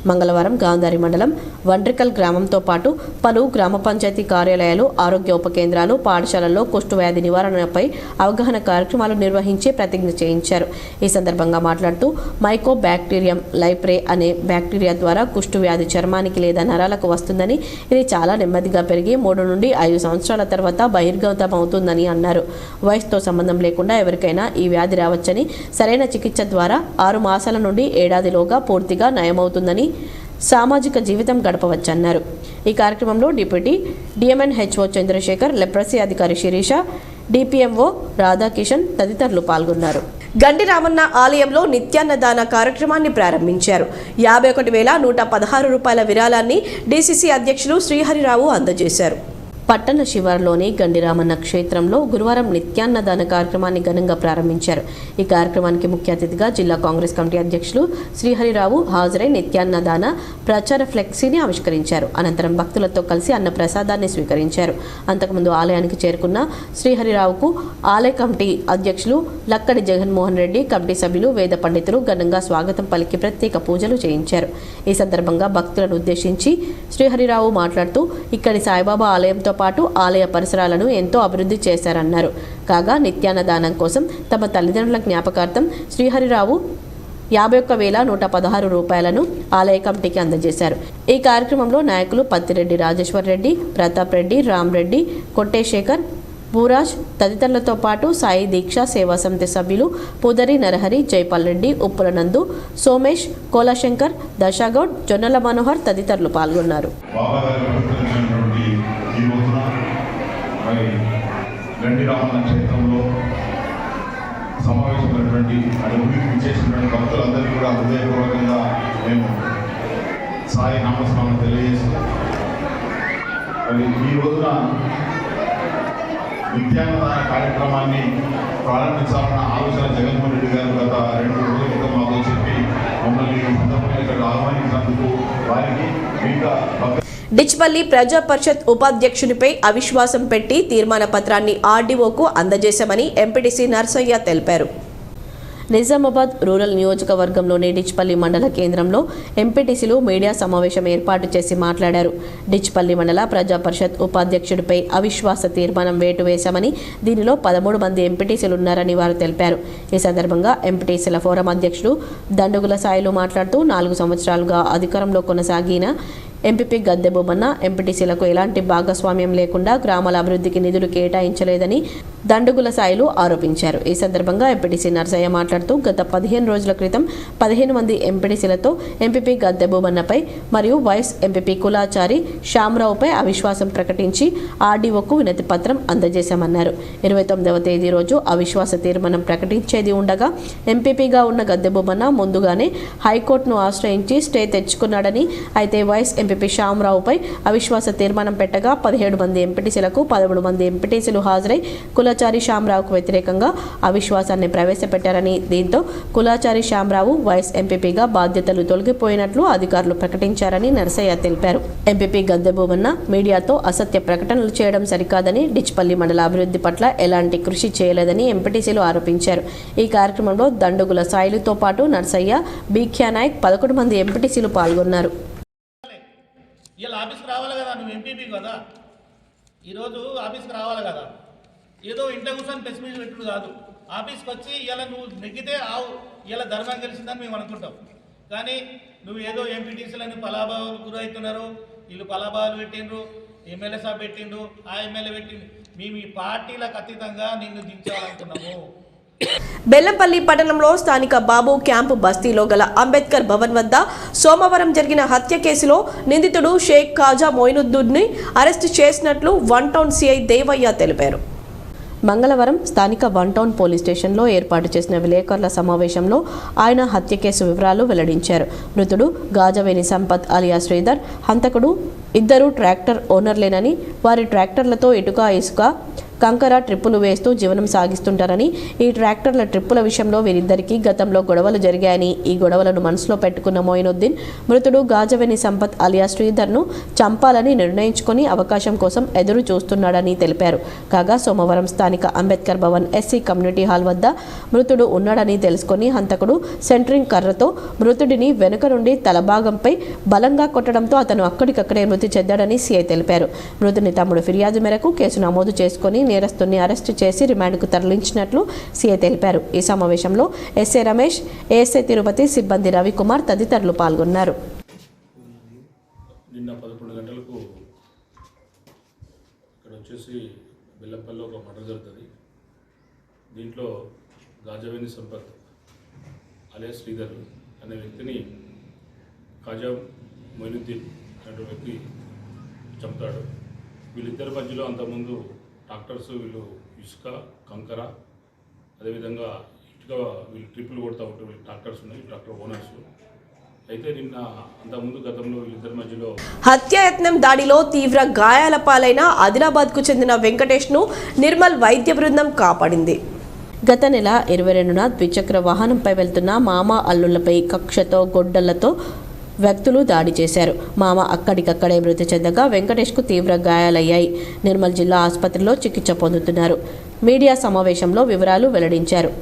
మంగళవారం గాంధారి మండలం వండ్రికల్ గ్రామంతో పాటు పలు గ్రామ పంచాయతీ కార్యాలయాలు, ఆరోగ్య ఉప కేంద్రాలు, పాఠశాలల్లో కుష్టు వ్యాధి నివారణపై అవగాహన కార్యక్రమాలు నిర్వహించి ప్రతిజ్ఞ చేయించారు. ఈ సందర్భంగా మాట్లాడుతూ మైకో బ్యాక్టీరియం లైప్రే అనే బ్యాక్టీరియా ద్వారా కుష్టు వ్యాధి చర్మానికి లేదా నరాలకు వస్తుందని, ఇది చాలా నెమ్మదిగా పెరిగి 3 నుండి 5 సంవత్సరాల తర్వాత బహిర్గతం అవుతుందని అన్నారు. వయసుతో సంబంధం లేకుండా ఎవరికైనా ఈ వ్యాధి రావచ్చని, సరైన చికిత్స ద్వారా 6 మాసాల నుండి ఏడాదిలోగా పూర్తిగా నయమవుతుందని, సామాజిక జీవితం గడపవచ్చన్నారు. ఈ కార్యక్రమంలో డిప్యూటీ డిఎంఎన్హెచ్ఓ చంద్రశేఖర్, లెప్రసీ అధికారి శిరీష, డిపిఎంఓ రాధాకిషన్ తదితరులు పాల్గొన్నారు. గండి రామన్న ఆలయంలో నిత్యాన్నదాన కార్యక్రమాన్ని ప్రారంభించారు. 51,116 రూపాయల విరాళాన్ని డిసిసి అధ్యక్షులు శ్రీహరిరావు అందజేశారు. పట్టణ శివారులోని గండిరామన్న క్షేత్రంలో గురువారం నిత్యాన్నదాన కార్యక్రమాన్ని ఘనంగా ప్రారంభించారు. ఈ కార్యక్రమానికి ముఖ్య అతిథిగా జిల్లా కాంగ్రెస్ కమిటీ అధ్యక్షులు శ్రీహరిరావు హాజరై నిత్యాన్నదాన ప్రచార ఫ్లెక్సీని ఆవిష్కరించారు. అనంతరం భక్తులతో కలిసి అన్న ప్రసాదాన్ని స్వీకరించారు. అంతకుముందు ఆలయానికి చేరుకున్న శ్రీహరిరావుకు ఆలయ కమిటీ అధ్యక్షులు లక్కడి జగన్మోహన్ రెడ్డి, కమిటీ సభ్యులు, వేద పండితులు ఘనంగా స్వాగతం పలికి ప్రత్యేక పూజలు చేయించారు. ఈ సందర్భంగా భక్తులను ఉద్దేశించి శ్రీహరిరావు మాట్లాడుతూ ఇక్కడి సాయిబాబా ఆలయంతో పాటు ఆలయ పరిసరాలను ఎంతో అభివృద్ధి చేశారన్నారు. కాగా నిత్యాన్నదానం కోసం తమ తల్లిదండ్రుల జ్ఞాపకార్థం శ్రీహరిరావు 51,116 రూపాయలను ఆలయ కమిటీకి అందజేశారు. ఈ కార్యక్రమంలో నాయకులు పత్తిరెడ్డి రాజేశ్వర్ రెడ్డి, ప్రతాప్ రెడ్డి, రామ్ రెడ్డి, కొట్టేశేఖర్, భూరాజ్ తదితరులతో పాటు సాయి దీక్ష సేవా సమితి సభ్యులు పుదరి నరహరి, జైపాల్ రెడ్డి, ఉప్పుల నందు, సోమేష్, కోలాశంకర్, దశాగౌడ్, జొన్నల మనోహర్ తదితరులు పాల్గొన్నారు. గండి రామన్న క్షేత్రంలో సమావేశమైనటువంటి అభివృద్ధి చేసినటువంటి భక్తులందరికీ కూడా హృదయపూర్వకంగా మేము సాయి నామస్మరణ తెలియజేస్తున్నాం. మరి ఈ రోజున నిత్యాన్నదాన కార్యక్రమాన్ని ప్రారంభించాలన్న ఆలోచన జగన్మోహన్ రెడ్డి గారు గత 2 రోజుల క్రితం మాకు చెప్పి మమ్మల్ని ఈ సందర్భంగా ఇక్కడ ఆహ్వానించినందుకు వారికి మిగతా డిచ్పల్లి ప్రజా పరిషత్ ఉపాధ్యక్షునిపై అవిశ్వాసం పెట్టి తీర్మాన పత్రాన్ని ఆర్డీఓకు అందజేశామని ఎంపీటీసీ నర్సయ్య తెలిపారు. నిజామాబాద్ రూరల్ నియోజకవర్గంలోని డిచ్పల్లి మండల కేంద్రంలో ఎంపీటీసీలు మీడియా సమావేశం ఏర్పాటు చేసి మాట్లాడారు. డిచ్పల్లి మండల ప్రజా పరిషత్ ఉపాధ్యక్షుడిపై అవిశ్వాస తీర్మానం వేటు వేశామని, దీనిలో 13 మంది ఎంపీటీసీలు ఉన్నారని వారు తెలిపారు. ఈ సందర్భంగా ఎంపీటీసీల ఫోరం అధ్యక్షులు దండుగుల సాయిలు మాట్లాడుతూ 4 సంవత్సరాలుగా అధికారంలో కొనసాగిన ఎంపీపీ గద్దె బొమ్మన్న ఎంపీటీసీలకు ఎలాంటి భాగస్వామ్యం లేకుండా గ్రామాల అభివృద్ధికి నిధులు కేటాయించలేదని దండుగుల సాయిలు ఆరోపించారు. ఈ సందర్భంగా ఎంపీటీసీ నర్సయ్య మాట్లాడుతూ గత 15 రోజుల క్రితం 15 మంది ఎంపీటీసీలతో ఎంపీపీ గద్దె బొమ్మన్నపై మరియు వైస్ ఎంపీపీ కులాచారి శ్యామరావుపై అవిశ్వాసం ప్రకటించి ఆర్డీఓకు వినతి పత్రం అందజేశామన్నారు. 29వ తేదీ రోజు అవిశ్వాస తీర్మానం ప్రకటించేది ఉండగా ఎంపీపీగా ఉన్న గద్దె బొమ్మన్న ముందుగానే హైకోర్టును ఆశ్రయించి స్టే తెచ్చుకున్నాడని, అయితే వైస్ ఎంపీపీ శ్యామరావుపై అవిశ్వాస తీర్మానం పెట్టగా 17 మంది ఎంపీటీసీలకు 13 మంది ఎంపీటీసీలు హాజరై కులాచారి శ్యామరావుకు వ్యతిరేకంగా అవిశ్వాసాన్ని ప్రవేశపెట్టారని, దీంతో కులాచారి శ్యామరావు వైస్ ఎంపీపీగా బాధ్యతలు తొలగిపోయినట్లు అధికారులు ప్రకటించారని నర్సయ్య తెలిపారు. ఎంపీపీ గద్దె బొమ్మన్న మీడియాతో అసత్య ప్రకటనలు చేయడం సరికాదని, డిచ్పల్లి మండల అభివృద్ధి పట్ల ఎలాంటి కృషి చేయలేదని ఎంపీటీసీలు ఆరోపించారు. ఈ కార్యక్రమంలో దండుగుల సాయిలతో పాటు నర్సయ్య, బీఖ్యా నాయక్ 11 మంది ఎంపీటీసీలు పాల్గొన్నారు. ఇలా ఆఫీస్కి రావాలి కదా, నువ్వు ఎంపీపీ కదా, ఈరోజు ఆఫీస్కి రావాలి కదా, ఏదో ఇంట్లో కూర్చొని ప్రెస్ మీట్ పెట్టుడు కాదు. ఆఫీస్కి వచ్చి ఇలా నువ్వు నెగ్గితే ఇలా ధర్మం గెలిచిందని మేము అనుకుంటాం. కానీ నువ్వు ఏదో ఎంపీటీసీలని పలాభావాలు గురవుతున్నారు, వీళ్ళు పలాభావాలు పెట్టిండ్రు, ఎమ్మెల్యే సాబ్ పెట్టిండ్రు, ఆ ఎమ్మెల్యే పెట్టిండ్రు, మేము ఈ పార్టీలకు అతీతంగా నిన్ను దించాలనుకున్నాము. బెల్లంపల్లి పట్టణంలో స్థానిక బాబు క్యాంపు బస్తీలో గల అంబేద్కర్ భవన్ వద్ద సోమవారం జరిగిన హత్య కేసులో నిందితుడు షేక్ ఖాజా మొయినుద్దీన్ని అరెస్టు చేసినట్లు 1 టౌన్ సిఐ దేవయ్య తెలిపారు. మంగళవారం స్థానిక 1 టౌన్ పోలీస్ స్టేషన్లో ఏర్పాటు చేసిన విలేకరుల సమావేశంలో ఆయన హత్య కేసు వివరాలు వెల్లడించారు. మృతుడు గాజవేని సంపత్ అలియా శ్రీధర్, హంతకుడు ఇద్దరు ట్రాక్టర్ ఓనర్లేనని, వారి ట్రాక్టర్లతో ఇటుక, ఇసుక కంకర ట్రిప్పులు వేస్తూ జీవనం సాగిస్తుంటారని, ఈ ట్రాక్టర్ల ట్రిప్పుల విషయంలో వీరిద్దరికీ గతంలో గొడవలు జరిగాయని, ఈ గొడవలను మనసులో పెట్టుకున్న మోయినుద్దీన్ మృతుడు గాజవేని సంపత్ అలియా శ్రీధర్ను చంపాలని నిర్ణయించుకొని అవకాశం కోసం ఎదురు చూస్తున్నాడని తెలిపారు. కాగా సోమవారం స్థానిక Ambedkar Bhavan SC community hall వద్ద మృతుడు ఉన్నాడని తెలుసుకొని హంతకుడు సెంట్రింగ్ కర్రతో మృతుడిని వెనుక నుండి తలభాగంపై బలంగా కొట్టడంతో అతను అక్కడికక్కడే మృతి చెందాడని సీఐ తెలిపారు. మృతుని తమ్ముడు ఫిర్యాదు మేరకు కేసు నమోదు చేసుకుని నేరస్తుని అరెస్టు చేసి రిమాండ్కు తరలించినట్లు సీఐ తెలిపారు. ఈ సమావేశంలో ఎస్ఏ రమేష్, ఏఎస్ఐ తిరుపతి సిబ్బంది రవికుమార్ తదితరులు పాల్గొన్నారు. నిన్న 11 గంటలకు ఇక్కడ వచ్చేసి బెల్లంపల్లిలో ఒక మర్డర్ జరుగుతుంది. దీంట్లో గాజవేని సంపత్ అలియా శ్రీధర్ అనే వ్యక్తిని ఖాజా మొయినుద్దీన్ అనే వ్యక్తి చంపుతాడు. వీళ్ళిద్దరి మధ్యలో అంతకుముందు డాక్టర్స్ వీళ్ళు ఇసుక, కంకర, అదేవిధంగా ఇటుక వీళ్ళు ట్రిప్పులు కొడతా ఉంటారు. వీళ్ళు డాక్టర్స్ ఉన్నాయి, డాక్టర్ ఓనర్స్. అయితే నిన్న అంతకుముందు గతంలో వీళ్ళిద్దరి మధ్యలో హత్యాయత్నం దాడిలో తీవ్ర గాయాల పాలైన ఆదిలాబాద్కు చెందిన వెంకటేష్ను నిర్మల్ వైద్య బృందం కాపాడింది. గత నెల 22న ద్విచక్ర వాహనంపై వెళ్తున్న మామ అల్లుళ్లపై కక్షతో గొడ్డళ్లతో వ్యక్తులు దాడి చేశారు. మామ అక్కడికక్కడే మృతి చెందగా వెంకటేష్కు తీవ్ర గాయాలయ్యాయి. నిర్మల్ జిల్లా ఆసుపత్రిలో చికిత్స పొందుతున్నారు. మీడియా సమావేశంలో వివరాలు వెల్లడించారు.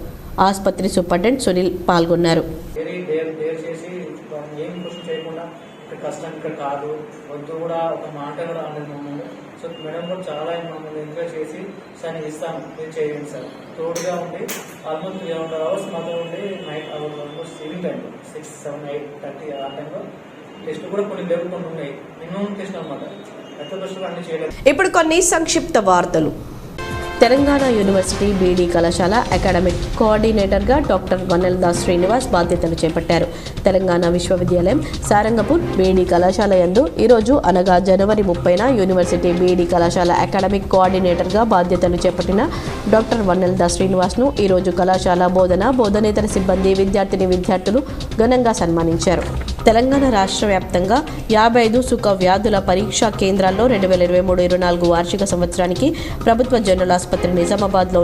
ఆసుపత్రి సూపరింటెండెంట్ సునీల్ పాల్గొన్నారు. కష్టం ఇక్కడ కాదు వద్దు కూడా ఒక మాట కూడా అనేది మమ్మల్ని. సో మేడం కూడా చాలా మమ్మల్ని ఎంకరేజ్ చేసి సార్ నేను ఇస్తాను, మీరు చేయండి సార్, తోడుగా ఉండి ఆల్మోస్ట్ 300 hours మాతో ఉండి నైట్ ఆల్మోస్ట్ ఈవినింగ్ టైంలో 6, 7, 8, 30 ఆ టైంలో టెస్ట్ కూడా కొన్ని లేవు, కొన్ని ఉన్నాయి, మినిమం టెస్ట్ అనమాట. పెద్ద టెస్టులు అన్ని చేయలేదు. ఇప్పుడు కొన్ని సంక్షిప్త వార్తలు. తెలంగాణ యూనివర్సిటీ బీడీ కళాశాల అకాడమిక్ కోఆర్డినేటర్గా డాక్టర్ వన్నెల దాస్ శ్రీనివాస్ బాధ్యతలు చేపట్టారు. తెలంగాణ విశ్వవిద్యాలయం సారంగపూర్ బీడీ కళాశాల యందు ఈరోజు అనగా జనవరి 30న యూనివర్సిటీ బీడీ కళాశాల అకాడమిక్ కోఆర్డినేటర్గా బాధ్యతలు చేపట్టిన డాక్టర్ వన్నెల దాస్ శ్రీనివాస్ను ఈరోజు కళాశాల బోధనేతర సిబ్బంది, విద్యార్థులు ఘనంగా సన్మానించారు. తెలంగాణ రాష్ట్ర వ్యాప్తంగా 55 సుఖ వ్యాధుల పరీక్షా కేంద్రాల్లో 2023-24 వార్షిక సంవత్సరానికి ప్రభుత్వ జనరల్ ఆసుపత్రి నిజామాబాద్లో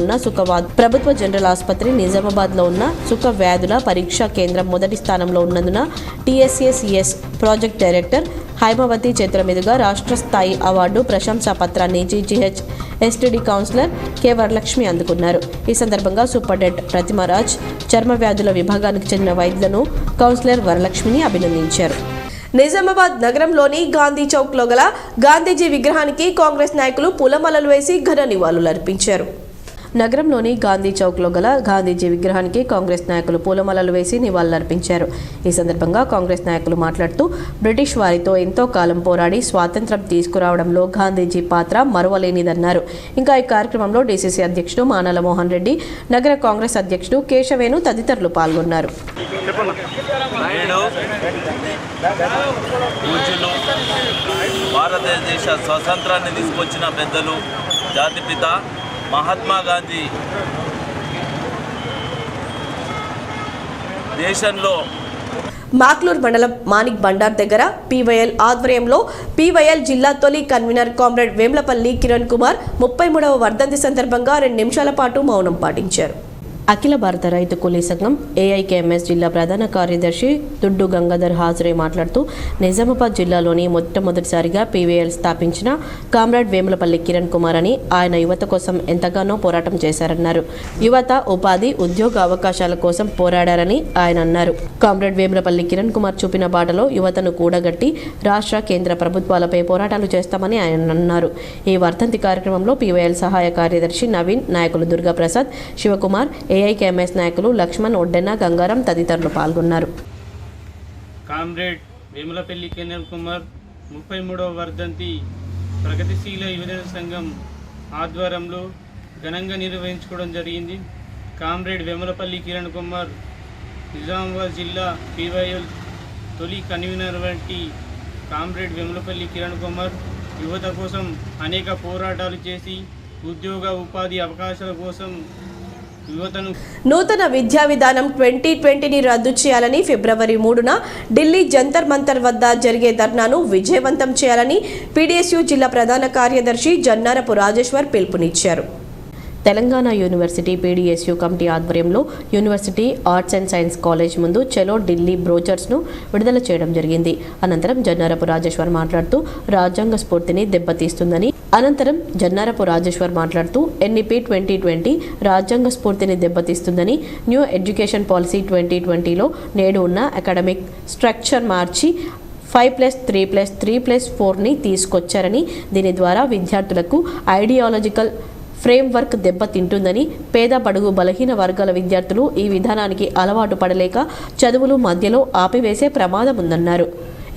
ఉన్న సుఖ వ్యాధుల పరీక్షా కేంద్రం మొదటి స్థానంలో ఉన్నందున టీఎస్ఏసిఎస్ ప్రాజెక్ట్ డైరెక్టర్ హైమావతి చేతుల మీదుగా రాష్ట్ర స్థాయి అవార్డు ప్రశంసా పత్రాన్ని GGH STD counsellor K Varalakshmi అందుకున్నారు. ఈ సందర్భంగా సూపరింటెండెంట్ ప్రతిమరాజ్, చర్మ వ్యాధుల విభాగానికి చెందిన వైద్యులను కౌన్సిలర్ వరలక్ష్మిని అభినందించారు. నిజామాబాద్ నగరంలోని గాంధీ చౌక్లో గల గాంధీజీ విగ్రహానికి కాంగ్రెస్ నాయకులు పూలమాలలు వేసి ఘన నివాళులర్పించారు. నగరంలోని గాంధీ చౌక్లో గల గాంధీజీ విగ్రహానికి కాంగ్రెస్ నాయకులు పూలమాలలు వేసి నివాళులర్పించారు. ఈ సందర్భంగా కాంగ్రెస్ నాయకులు మాట్లాడుతూ బ్రిటిష్ వారితో ఎంతో కాలం పోరాడి స్వాతంత్ర్యం తీసుకురావడంలో గాంధీజీ పాత్ర మరువలేనిదన్నారు. ఇంకా ఈ కార్యక్రమంలో డీసీసీ అధ్యక్షుడు మానాల మోహన్ రెడ్డి, నగర కాంగ్రెస్ అధ్యక్షుడు కేశవేణు తదితరులు పాల్గొన్నారు. భారతదేశ స్వాతంత్రాన్ని తీసుకొచ్చిన పెద్దలు జాతిపిత మహాత్మా గాంధీ దేశంలో మాక్లూర్ మండలం మానిక్ బండార్ దగ్గర పీవైఎల్ ఆధ్వర్యంలో పీవైఎల్ జిల్లా తొలి కన్వీనర్ కామ్రేడ్ వేమ్లపల్లి కిరణ్ కుమార్ 33వ వర్ధంతి సందర్భంగా 2 నిమిషాల పాటు మౌనం పాటించారు. అఖిల భారత రైతు కూలీ సంఘం ఏఐకేఎంఎస్ జిల్లా ప్రధాన కార్యదర్శి దుడ్డు గంగాధర్ హాజరే మాట్లాడుతూ నిజామాబాద్ జిల్లాలోని మొట్టమొదటిసారిగా పీవీఎల్ స్థాపించిన కామ్రేడ్ వేములపల్లి కిరణ్ కుమార్ అని ఆయన యువత కోసం ఎంతగానో పోరాటం చేశారన్నారు. యువత ఉపాధి, ఉద్యోగ అవకాశాల కోసం పోరాడారని ఆయన అన్నారు. కామ్రేడ్ వేములపల్లి కిరణ్ కుమార్ చూపిన బాటలో యువతను కూడగట్టి రాష్ట్ర, కేంద్ర ప్రభుత్వాలపై పోరాటాలు చేస్తామని ఆయన అన్నారు. ఈ వర్ధంతి కార్యక్రమంలో పీవీఎల్ సహాయ కార్యదర్శి నవీన్, నాయకులు దుర్గాప్రసాద్, శివకుమార్, ఏఐకేఎంఎస్ నాయకులు లక్ష్మణ్, ఒడ్డెన్న, గంగారం తదితరులు పాల్గొన్నారు. కామ్రేడ్ వేములపల్లి కిరణ్ కుమార్ 33వ వర్ధంతి ప్రగతిశీల యువజన సంఘం ఆధ్వర్యంలో ఘనంగా నిర్వహించుకోవడం జరిగింది. కామ్రేడ్ వేములపల్లి కిరణ్ కుమార్ నిజామాబాద్ జిల్లా పీవైఎల్ తొలి కన్వీనర్ వంటి కామ్రేడ్ వేములపల్లి కిరణ్ కుమార్ యువత కోసం అనేక పోరాటాలు చేసి ఉద్యోగ ఉపాధి అవకాశాల కోసం నూతన విద్యా విధానం 2020ని రద్దు చేయాలని ఫిబ్రవరి 3న ఢిల్లీ జంతర్ మంతర్ వద్ద జరిగే ధర్నాను విజయవంతం చేయాలని పీడీఎస్యూ జిల్లా ప్రధాన కార్యదర్శి జన్నారపు రాజేశ్వర్ పిలుపునిచ్చారు. తెలంగాణ యూనివర్సిటీ PDSU కమిటీ ఆధ్వర్యంలో university arts and science college ముందు చలో ఢిల్లీ బ్రోచర్స్ను విడుదల చేయడం జరిగింది. అనంతరం జన్నారపు రాజేశ్వర్ మాట్లాడుతూ రాజ్యాంగ స్ఫూర్తిని దెబ్బతీస్తుందని NEP 2020 రాజ్యాంగ స్ఫూర్తిని దెబ్బతీస్తుందని, న్యూ ఎడ్యుకేషన్ పాలసీ 2020లో నేడు ఉన్న అకాడమిక్ స్ట్రక్చర్ మార్చి 5+3+3+4ని తీసుకొచ్చారని, దీని ద్వారా విద్యార్థులకు ఐడియాలజికల్ ఫ్రేమ్వర్క్ దెబ్బతింటుందని, పేద బడుగు బలహీన వర్గాల విద్యార్థులు ఈ విధానానికి అలవాటు పడలేక చదువులు మధ్యలో ఆపివేసే ప్రమాదం ఉందన్నారు.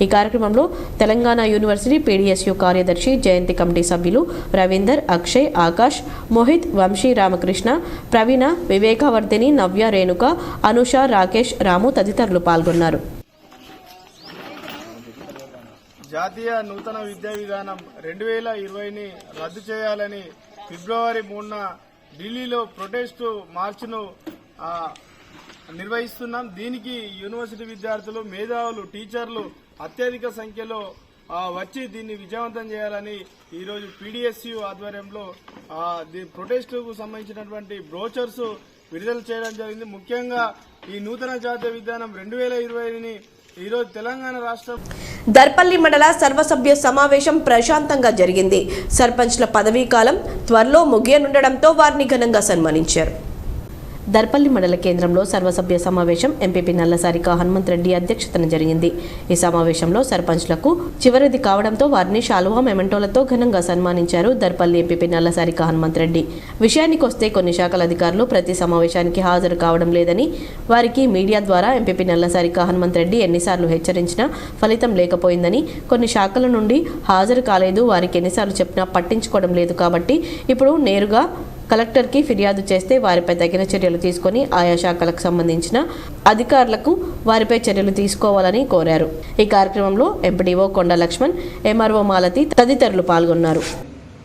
ఈ కార్యక్రమంలో తెలంగాణ యూనివర్సిటీ PDSU కార్యదర్శి, జయంతి కమిటీ సభ్యులు రవీందర్, అక్షయ్, ఆకాష్, మోహిత్, వంశీ, రామకృష్ణ, ప్రవీణ, వివేకవర్ధిని, నవ్య, రేణుక, అనుష, రాకేష్, రాము తదితరులు పాల్గొన్నారు. జాతీయ నూతన విద్యా విధానం 2020ని రద్దు చేయాలని ఫిబ్రవరి 3న ఢిల్లీలో ప్రొటెస్టు మార్చును నిర్వహిస్తున్నాం. దీనికి యూనివర్సిటీ విద్యార్థులు, మేధావులు, టీచర్లు అత్యధిక సంఖ్యలో వచ్చి దీన్ని విజయవంతం చేయాలని ఈరోజు PDSU ఆధ్వర్యంలో ప్రొటెస్టుకు సంబంధించినటువంటి బ్రోచర్స్ విడుదల చేయడం జరిగింది. ముఖ్యంగా ఈ నూతన జాతీయ విధానం 2020ని ఈరోజు తెలంగాణ రాష్ట్రం దర్పల్లి మండల సర్వసభ్య సమావేశం ప్రశాంతంగా జరిగింది. సర్పంచ్ల పదవీ కాలం త్వరలో ముగియనుండడంతో వారిని ఘనంగా సన్మానించారు. దర్పల్లి మండల కేంద్రంలో సర్వసభ్య సమావేశం ఎంపీపీ నల్లసారిక హనుమంత్ రెడ్డి అధ్యక్షతన జరిగింది. ఈ సమావేశంలో సర్పంచ్లకు చివరిది కావడంతో వారిని శాలువా మెమెంటోలతో ఘనంగా సన్మానించారు దర్పల్లి ఎంపీపీ నల్లసారిక హనుమంత్ రెడ్డి. విషయానికి వస్తే కొన్ని శాఖల అధికారులు ప్రతి సమావేశానికి హాజరు కావడం లేదని, వారికి మీడియా ద్వారా ఎంపీపీ నల్లసారిక హనుమంత్ రెడ్డి ఎన్నిసార్లు హెచ్చరించినా ఫలితం లేకపోయిందని, కొన్ని శాఖల నుండి హాజరు కాలేదు, వారికి ఎన్నిసార్లు చెప్పినా పట్టించుకోవడం లేదు కాబట్టి ఇప్పుడు నేరుగా కలెక్టర్కి ఫిర్యాదు చేస్తే వారిపై తగిన చర్యలు తీసుకొని ఆయా శాఖలకు సంబంధించిన అధికారులకు వారిపై చర్యలు తీసుకోవాలని కోరారు. ఈ కార్యక్రమంలో ఎంపీడీఓ కొండ లక్ష్మణ్, MRO మాలతి తదితరులు పాల్గొన్నారు.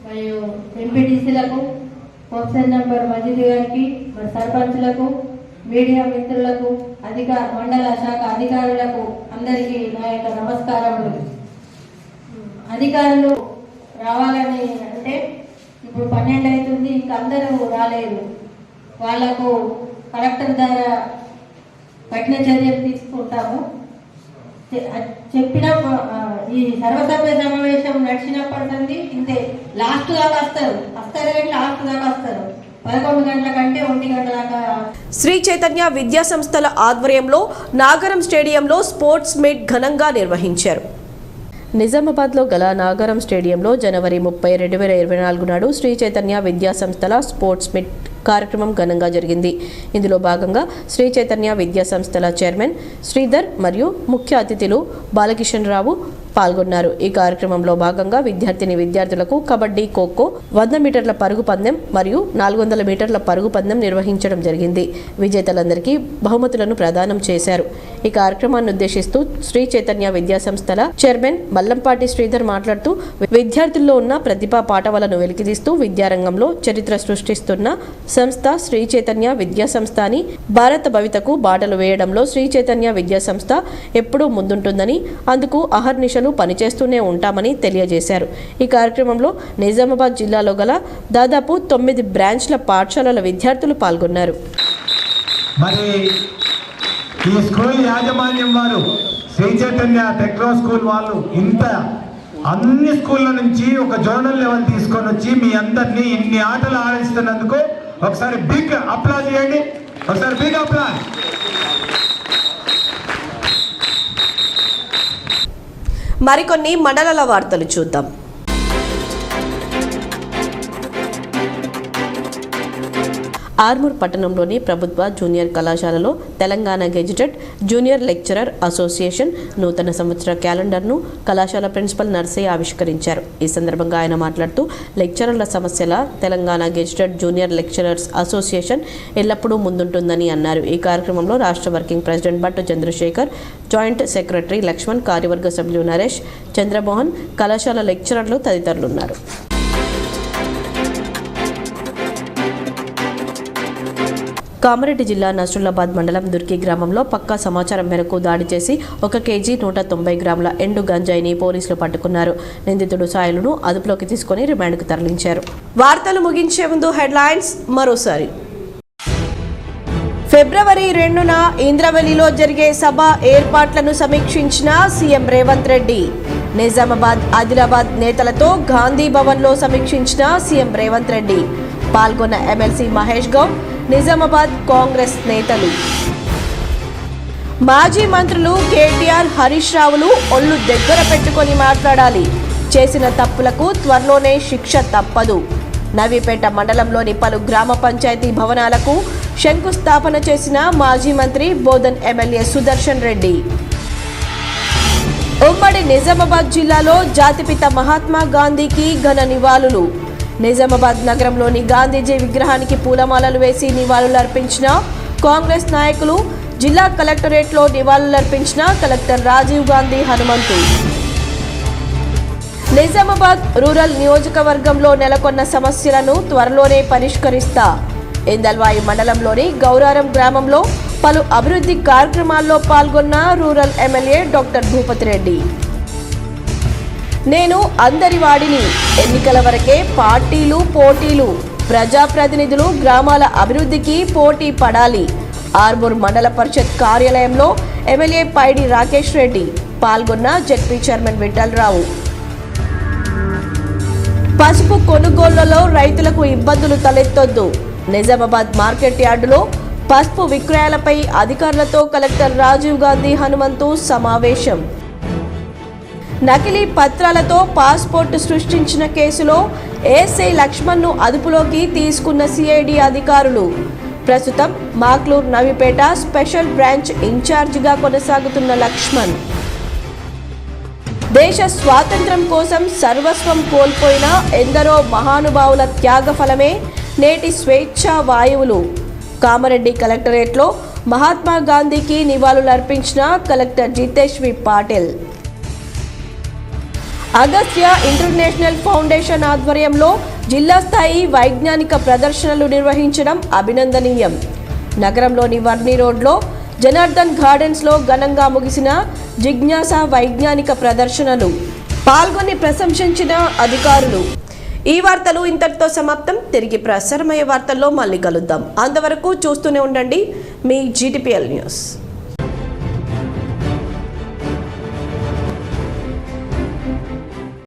మరియు ఎంపీటీసీలకు, ఆఫీసర్ నంబర్ మజీద్ గారికి, మరి సర్పంచ్లకు, మీడియా మిత్రులకు, మండల శాఖ అధికారులకు అందరికీ నా యొక్క నమస్కారములు. అధికారులు రావాలని అంటే ఇప్పుడు 12 అవుతుంది, ఇంకా అందరూ రాలేదు. వాళ్లకు కలెక్టర్ ద్వారా కఠిన చర్యలు తీసుకుంటాము. చెప్పిన ఈ సర్వసభ్య సమావేశం నడిచినప్పటి నుండి ఇంతే, లాస్ట్ దాకా వస్తారు కానీ లాస్ట్ దాకా వస్తారు. 11 గంటల కంటే 1 గంట దాకా. శ్రీ చైతన్య విద్యా సంస్థల ఆధ్వర్యంలో నాగరం స్టేడియంలో స్పోర్ట్స్ మీట్ ఘనంగా నిర్వహించారు. నిజామాబాద్లో గల నాగరం స్టేడియంలో జనవరి 30, 2024 నాడు శ్రీ చైతన్య విద్యా సంస్థల స్పోర్ట్స్ మీట్ కార్యక్రమం ఘనంగా జరిగింది. ఇందులో భాగంగా శ్రీ చైతన్య విద్యా సంస్థల చైర్మన్ శ్రీధర్ మరియు ముఖ్య అతిథులు బాలకిషన్ రావు పాల్గొన్నారు. ఈ కార్యక్రమంలో భాగంగా విద్యార్థులకు కబడ్డీ, ఖోఖో, 100 మీటర్ల పరుగు పందెం మరియు 400 మీటర్ల పరుగు పందెం నిర్వహించడం జరిగింది. విజేతలందరికీ బహుమతులను ప్రదానం చేశారు. ఈ కార్యక్రమాన్ని ఉద్దేశిస్తూ శ్రీ చైతన్య విద్యా సంస్థల చైర్మన్ మల్లంపాటి శ్రీధర్ మాట్లాడుతూ, విద్యార్థుల్లో ఉన్న ప్రతిభా పాఠవాలను వెలికితీస్తూ విద్యారంగంలో చరిత్ర సృష్టిస్తున్న సంస్థ శ్రీ చైతన్య విద్యా సంస్థ అని, భారత భవితకు బాటలు వేయడంలో శ్రీ చైతన్య విద్యా సంస్థ ఎప్పుడూ ముందుంటుందని, అందుకు అహర్నిశలు పనిచేస్తూనే ఉంటామని తెలియజేశారు. ఈ కార్యక్రమంలో నిజామాబాద్ జిల్లాలో గల దాదాపు 9 బ్రాంచ్ల పాఠశాలల విద్యార్థులు పాల్గొన్నారు. మరి ఈ స్కూల్ యాజమాన్యం వారు శ్రీ చైతన్య టెక్నో స్కూల్ వాళ్ళు అన్ని స్కూళ్ళ నుంచి ఒక జోనల్ లెవెల్ తీసుకొని వచ్చి మీ అందరినీ ఇన్ని ఆటలు ఆడిస్తున్నందుకు ఒకసారి బిగ్ అప్లాజ్ చేయండి. ఒకసారి బిగ్ అప్లాజ్. మరికొన్ని మండలాల వార్తలు చూద్దాం. ఆర్మూర్ పట్టణంలోని ప్రభుత్వ జూనియర్ కళాశాలలో Telangana gazetted junior lecturer association నూతన సంవత్సర క్యాలెండర్ను కళాశాల ప్రిన్సిపల్ నర్సయ్య ఆవిష్కరించారు. ఈ సందర్భంగా ఆయన మాట్లాడుతూ, లెక్చరర్ల సమస్యల Telangana gazetted junior lecturers association ఎల్లప్పుడూ ముందుంటుందని అన్నారు. ఈ కార్యక్రమంలో రాష్ట్ర working president Bhattu Chandrashekar, joint secretary Laxman, కార్యవర్గ సభ్యులు నరేష్, చంద్రమోహన్, కళాశాల లెక్చరర్లు తదితరులున్నారు. కామారెడ్డి జిల్లా నస్రుల్లాబాద్ మండలం దుర్కి గ్రామంలో పక్కా సమాచారం మేరకు దాడి చేసి 1 కేజీ 190 గ్రాముల ఎండు గంజాయిని పోలీసులు పట్టుకున్నారు. నిందితుడు సాయిలును అదుపులోకి తీసుకుని రిమాండ్కు తరలించారు. వార్తలు ముగించే ముందు హెడ్లైన్స్ మరోసారి. ఫిబ్రవరి 2న ఇంద్రవెల్లిలో జరిగే సభ ఏర్పాట్లను సమీక్షించిన సీఎం రేవంత్ రెడ్డి. నిజామాబాద్, ఆదిలాబాద్ నేతలతో గాంధీ భవన్లో సమీక్షించిన సీఎం రేవంత్ రెడ్డి. పాల్గొన్న ఎమ్మెల్సీ మహేష్ గౌడ్, నిజామాబాద్ కాంగ్రెస్ నేతలు. మాజీ మంత్రులు కేటీఆర్, హరీష్ రావులు ఒళ్ళు దగ్గర పెట్టుకొని మాట్లాడాలి. చేసిన తప్పులకు త్వరలోనే శిక్ష తప్పదు. నవీపేట మండలంలోని పలు గ్రామ పంచాయతీ భవనాలకు శంకుస్థాపన చేసిన మాజీ మంత్రి బోధన్ ఎమ్మెల్యే సుదర్శన్ రెడ్డి. ఉమ్మడి నిజామాబాద్ జిల్లాలో జాతిపిత మహాత్మా గాంధీకి ఘన నివాళులు. నిజామాబాద్ నగరంలోని గాంధీజీ విగ్రహానికి పూలమాలలు వేసి నివాళులర్పించిన కాంగ్రెస్ నాయకులు. జిల్లా కలెక్టరేట్లో నివాళులర్పించిన కలెక్టర్ రాజీవ్ గాంధీ హనుమంతు. నిజామాబాద్ రూరల్ నియోజకవర్గంలో నెలకొన్న సమస్యలను త్వరలోనే పరిష్కరిస్తా. ఇందల్వాయి మండలంలోని గౌరారం గ్రామంలో పలు అభివృద్ధి కార్యక్రమాల్లో పాల్గొన్న rural MLA doctor Bhupathi Reddy. నేను అందరి వాడిని. ఎన్నికల వరకే పార్టీలు, పోటీలు. ప్రజాప్రతినిధులు గ్రామాల అభివృద్ధికి పోటీ పడాలి. ఆర్మూర్ మండల పరిషత్ కార్యాలయంలో ఎమ్మెల్యే పైడి రాకేష్ రెడ్డి. పాల్గొన్న జెడ్పీ చైర్మన్ విఠలరావు. పసుపు కొనుగోళ్లలో రైతులకు ఇబ్బందులు తలెత్తొద్దు. నిజామాబాద్ మార్కెట్ యార్డులో పసుపు విక్రయాలపై అధికారులతో కలెక్టర్ రాజీవ్ గాంధీ హనుమంతు సమావేశం. నకిలీ పత్రాలతో పాస్పోర్టు సృష్టించిన కేసులో ఏఎస్ఐ లక్ష్మణ్ను అదుపులోకి తీసుకున్న సిఐడి అధికారులు. ప్రస్తుతం మాక్లూర్ నవీపేట స్పెషల్ బ్రాంచ్ ఇన్ఛార్జిగా కొనసాగుతున్న లక్ష్మణ్. దేశ స్వాతంత్ర్యం కోసం సర్వస్వం కోల్పోయిన ఎందరో మహానుభావుల త్యాగ ఫలమే నేటి స్వేచ్ఛా వాయువులు. కామారెడ్డి కలెక్టరేట్లో మహాత్మా గాంధీకి నివాళులర్పించిన కలెక్టర్ జితేష్ వి పాటిల్. అగస్త్య ఇంటర్నేషనల్ ఫౌండేషన్ ఆధ్వర్యంలో జిల్లా స్థాయి వైజ్ఞానిక ప్రదర్శనలు నిర్వహించడం అభినందనీయం. నగరంలోని వర్ని రోడ్లో జనార్దన్ గార్డెన్స్లో ఘనంగా ముగిసిన జిజ్ఞాస వైజ్ఞానిక ప్రదర్శనలు. పాల్గొని ప్రశంసించిన అధికారులు. ఈ వార్తలు ఇంతటితో సమాప్తం. తిరిగి ప్రసారమయ్యే వార్తల్లో మళ్ళీ కలుద్దాం. అంతవరకు చూస్తూనే ఉండండి మీ GTPL న్యూస్.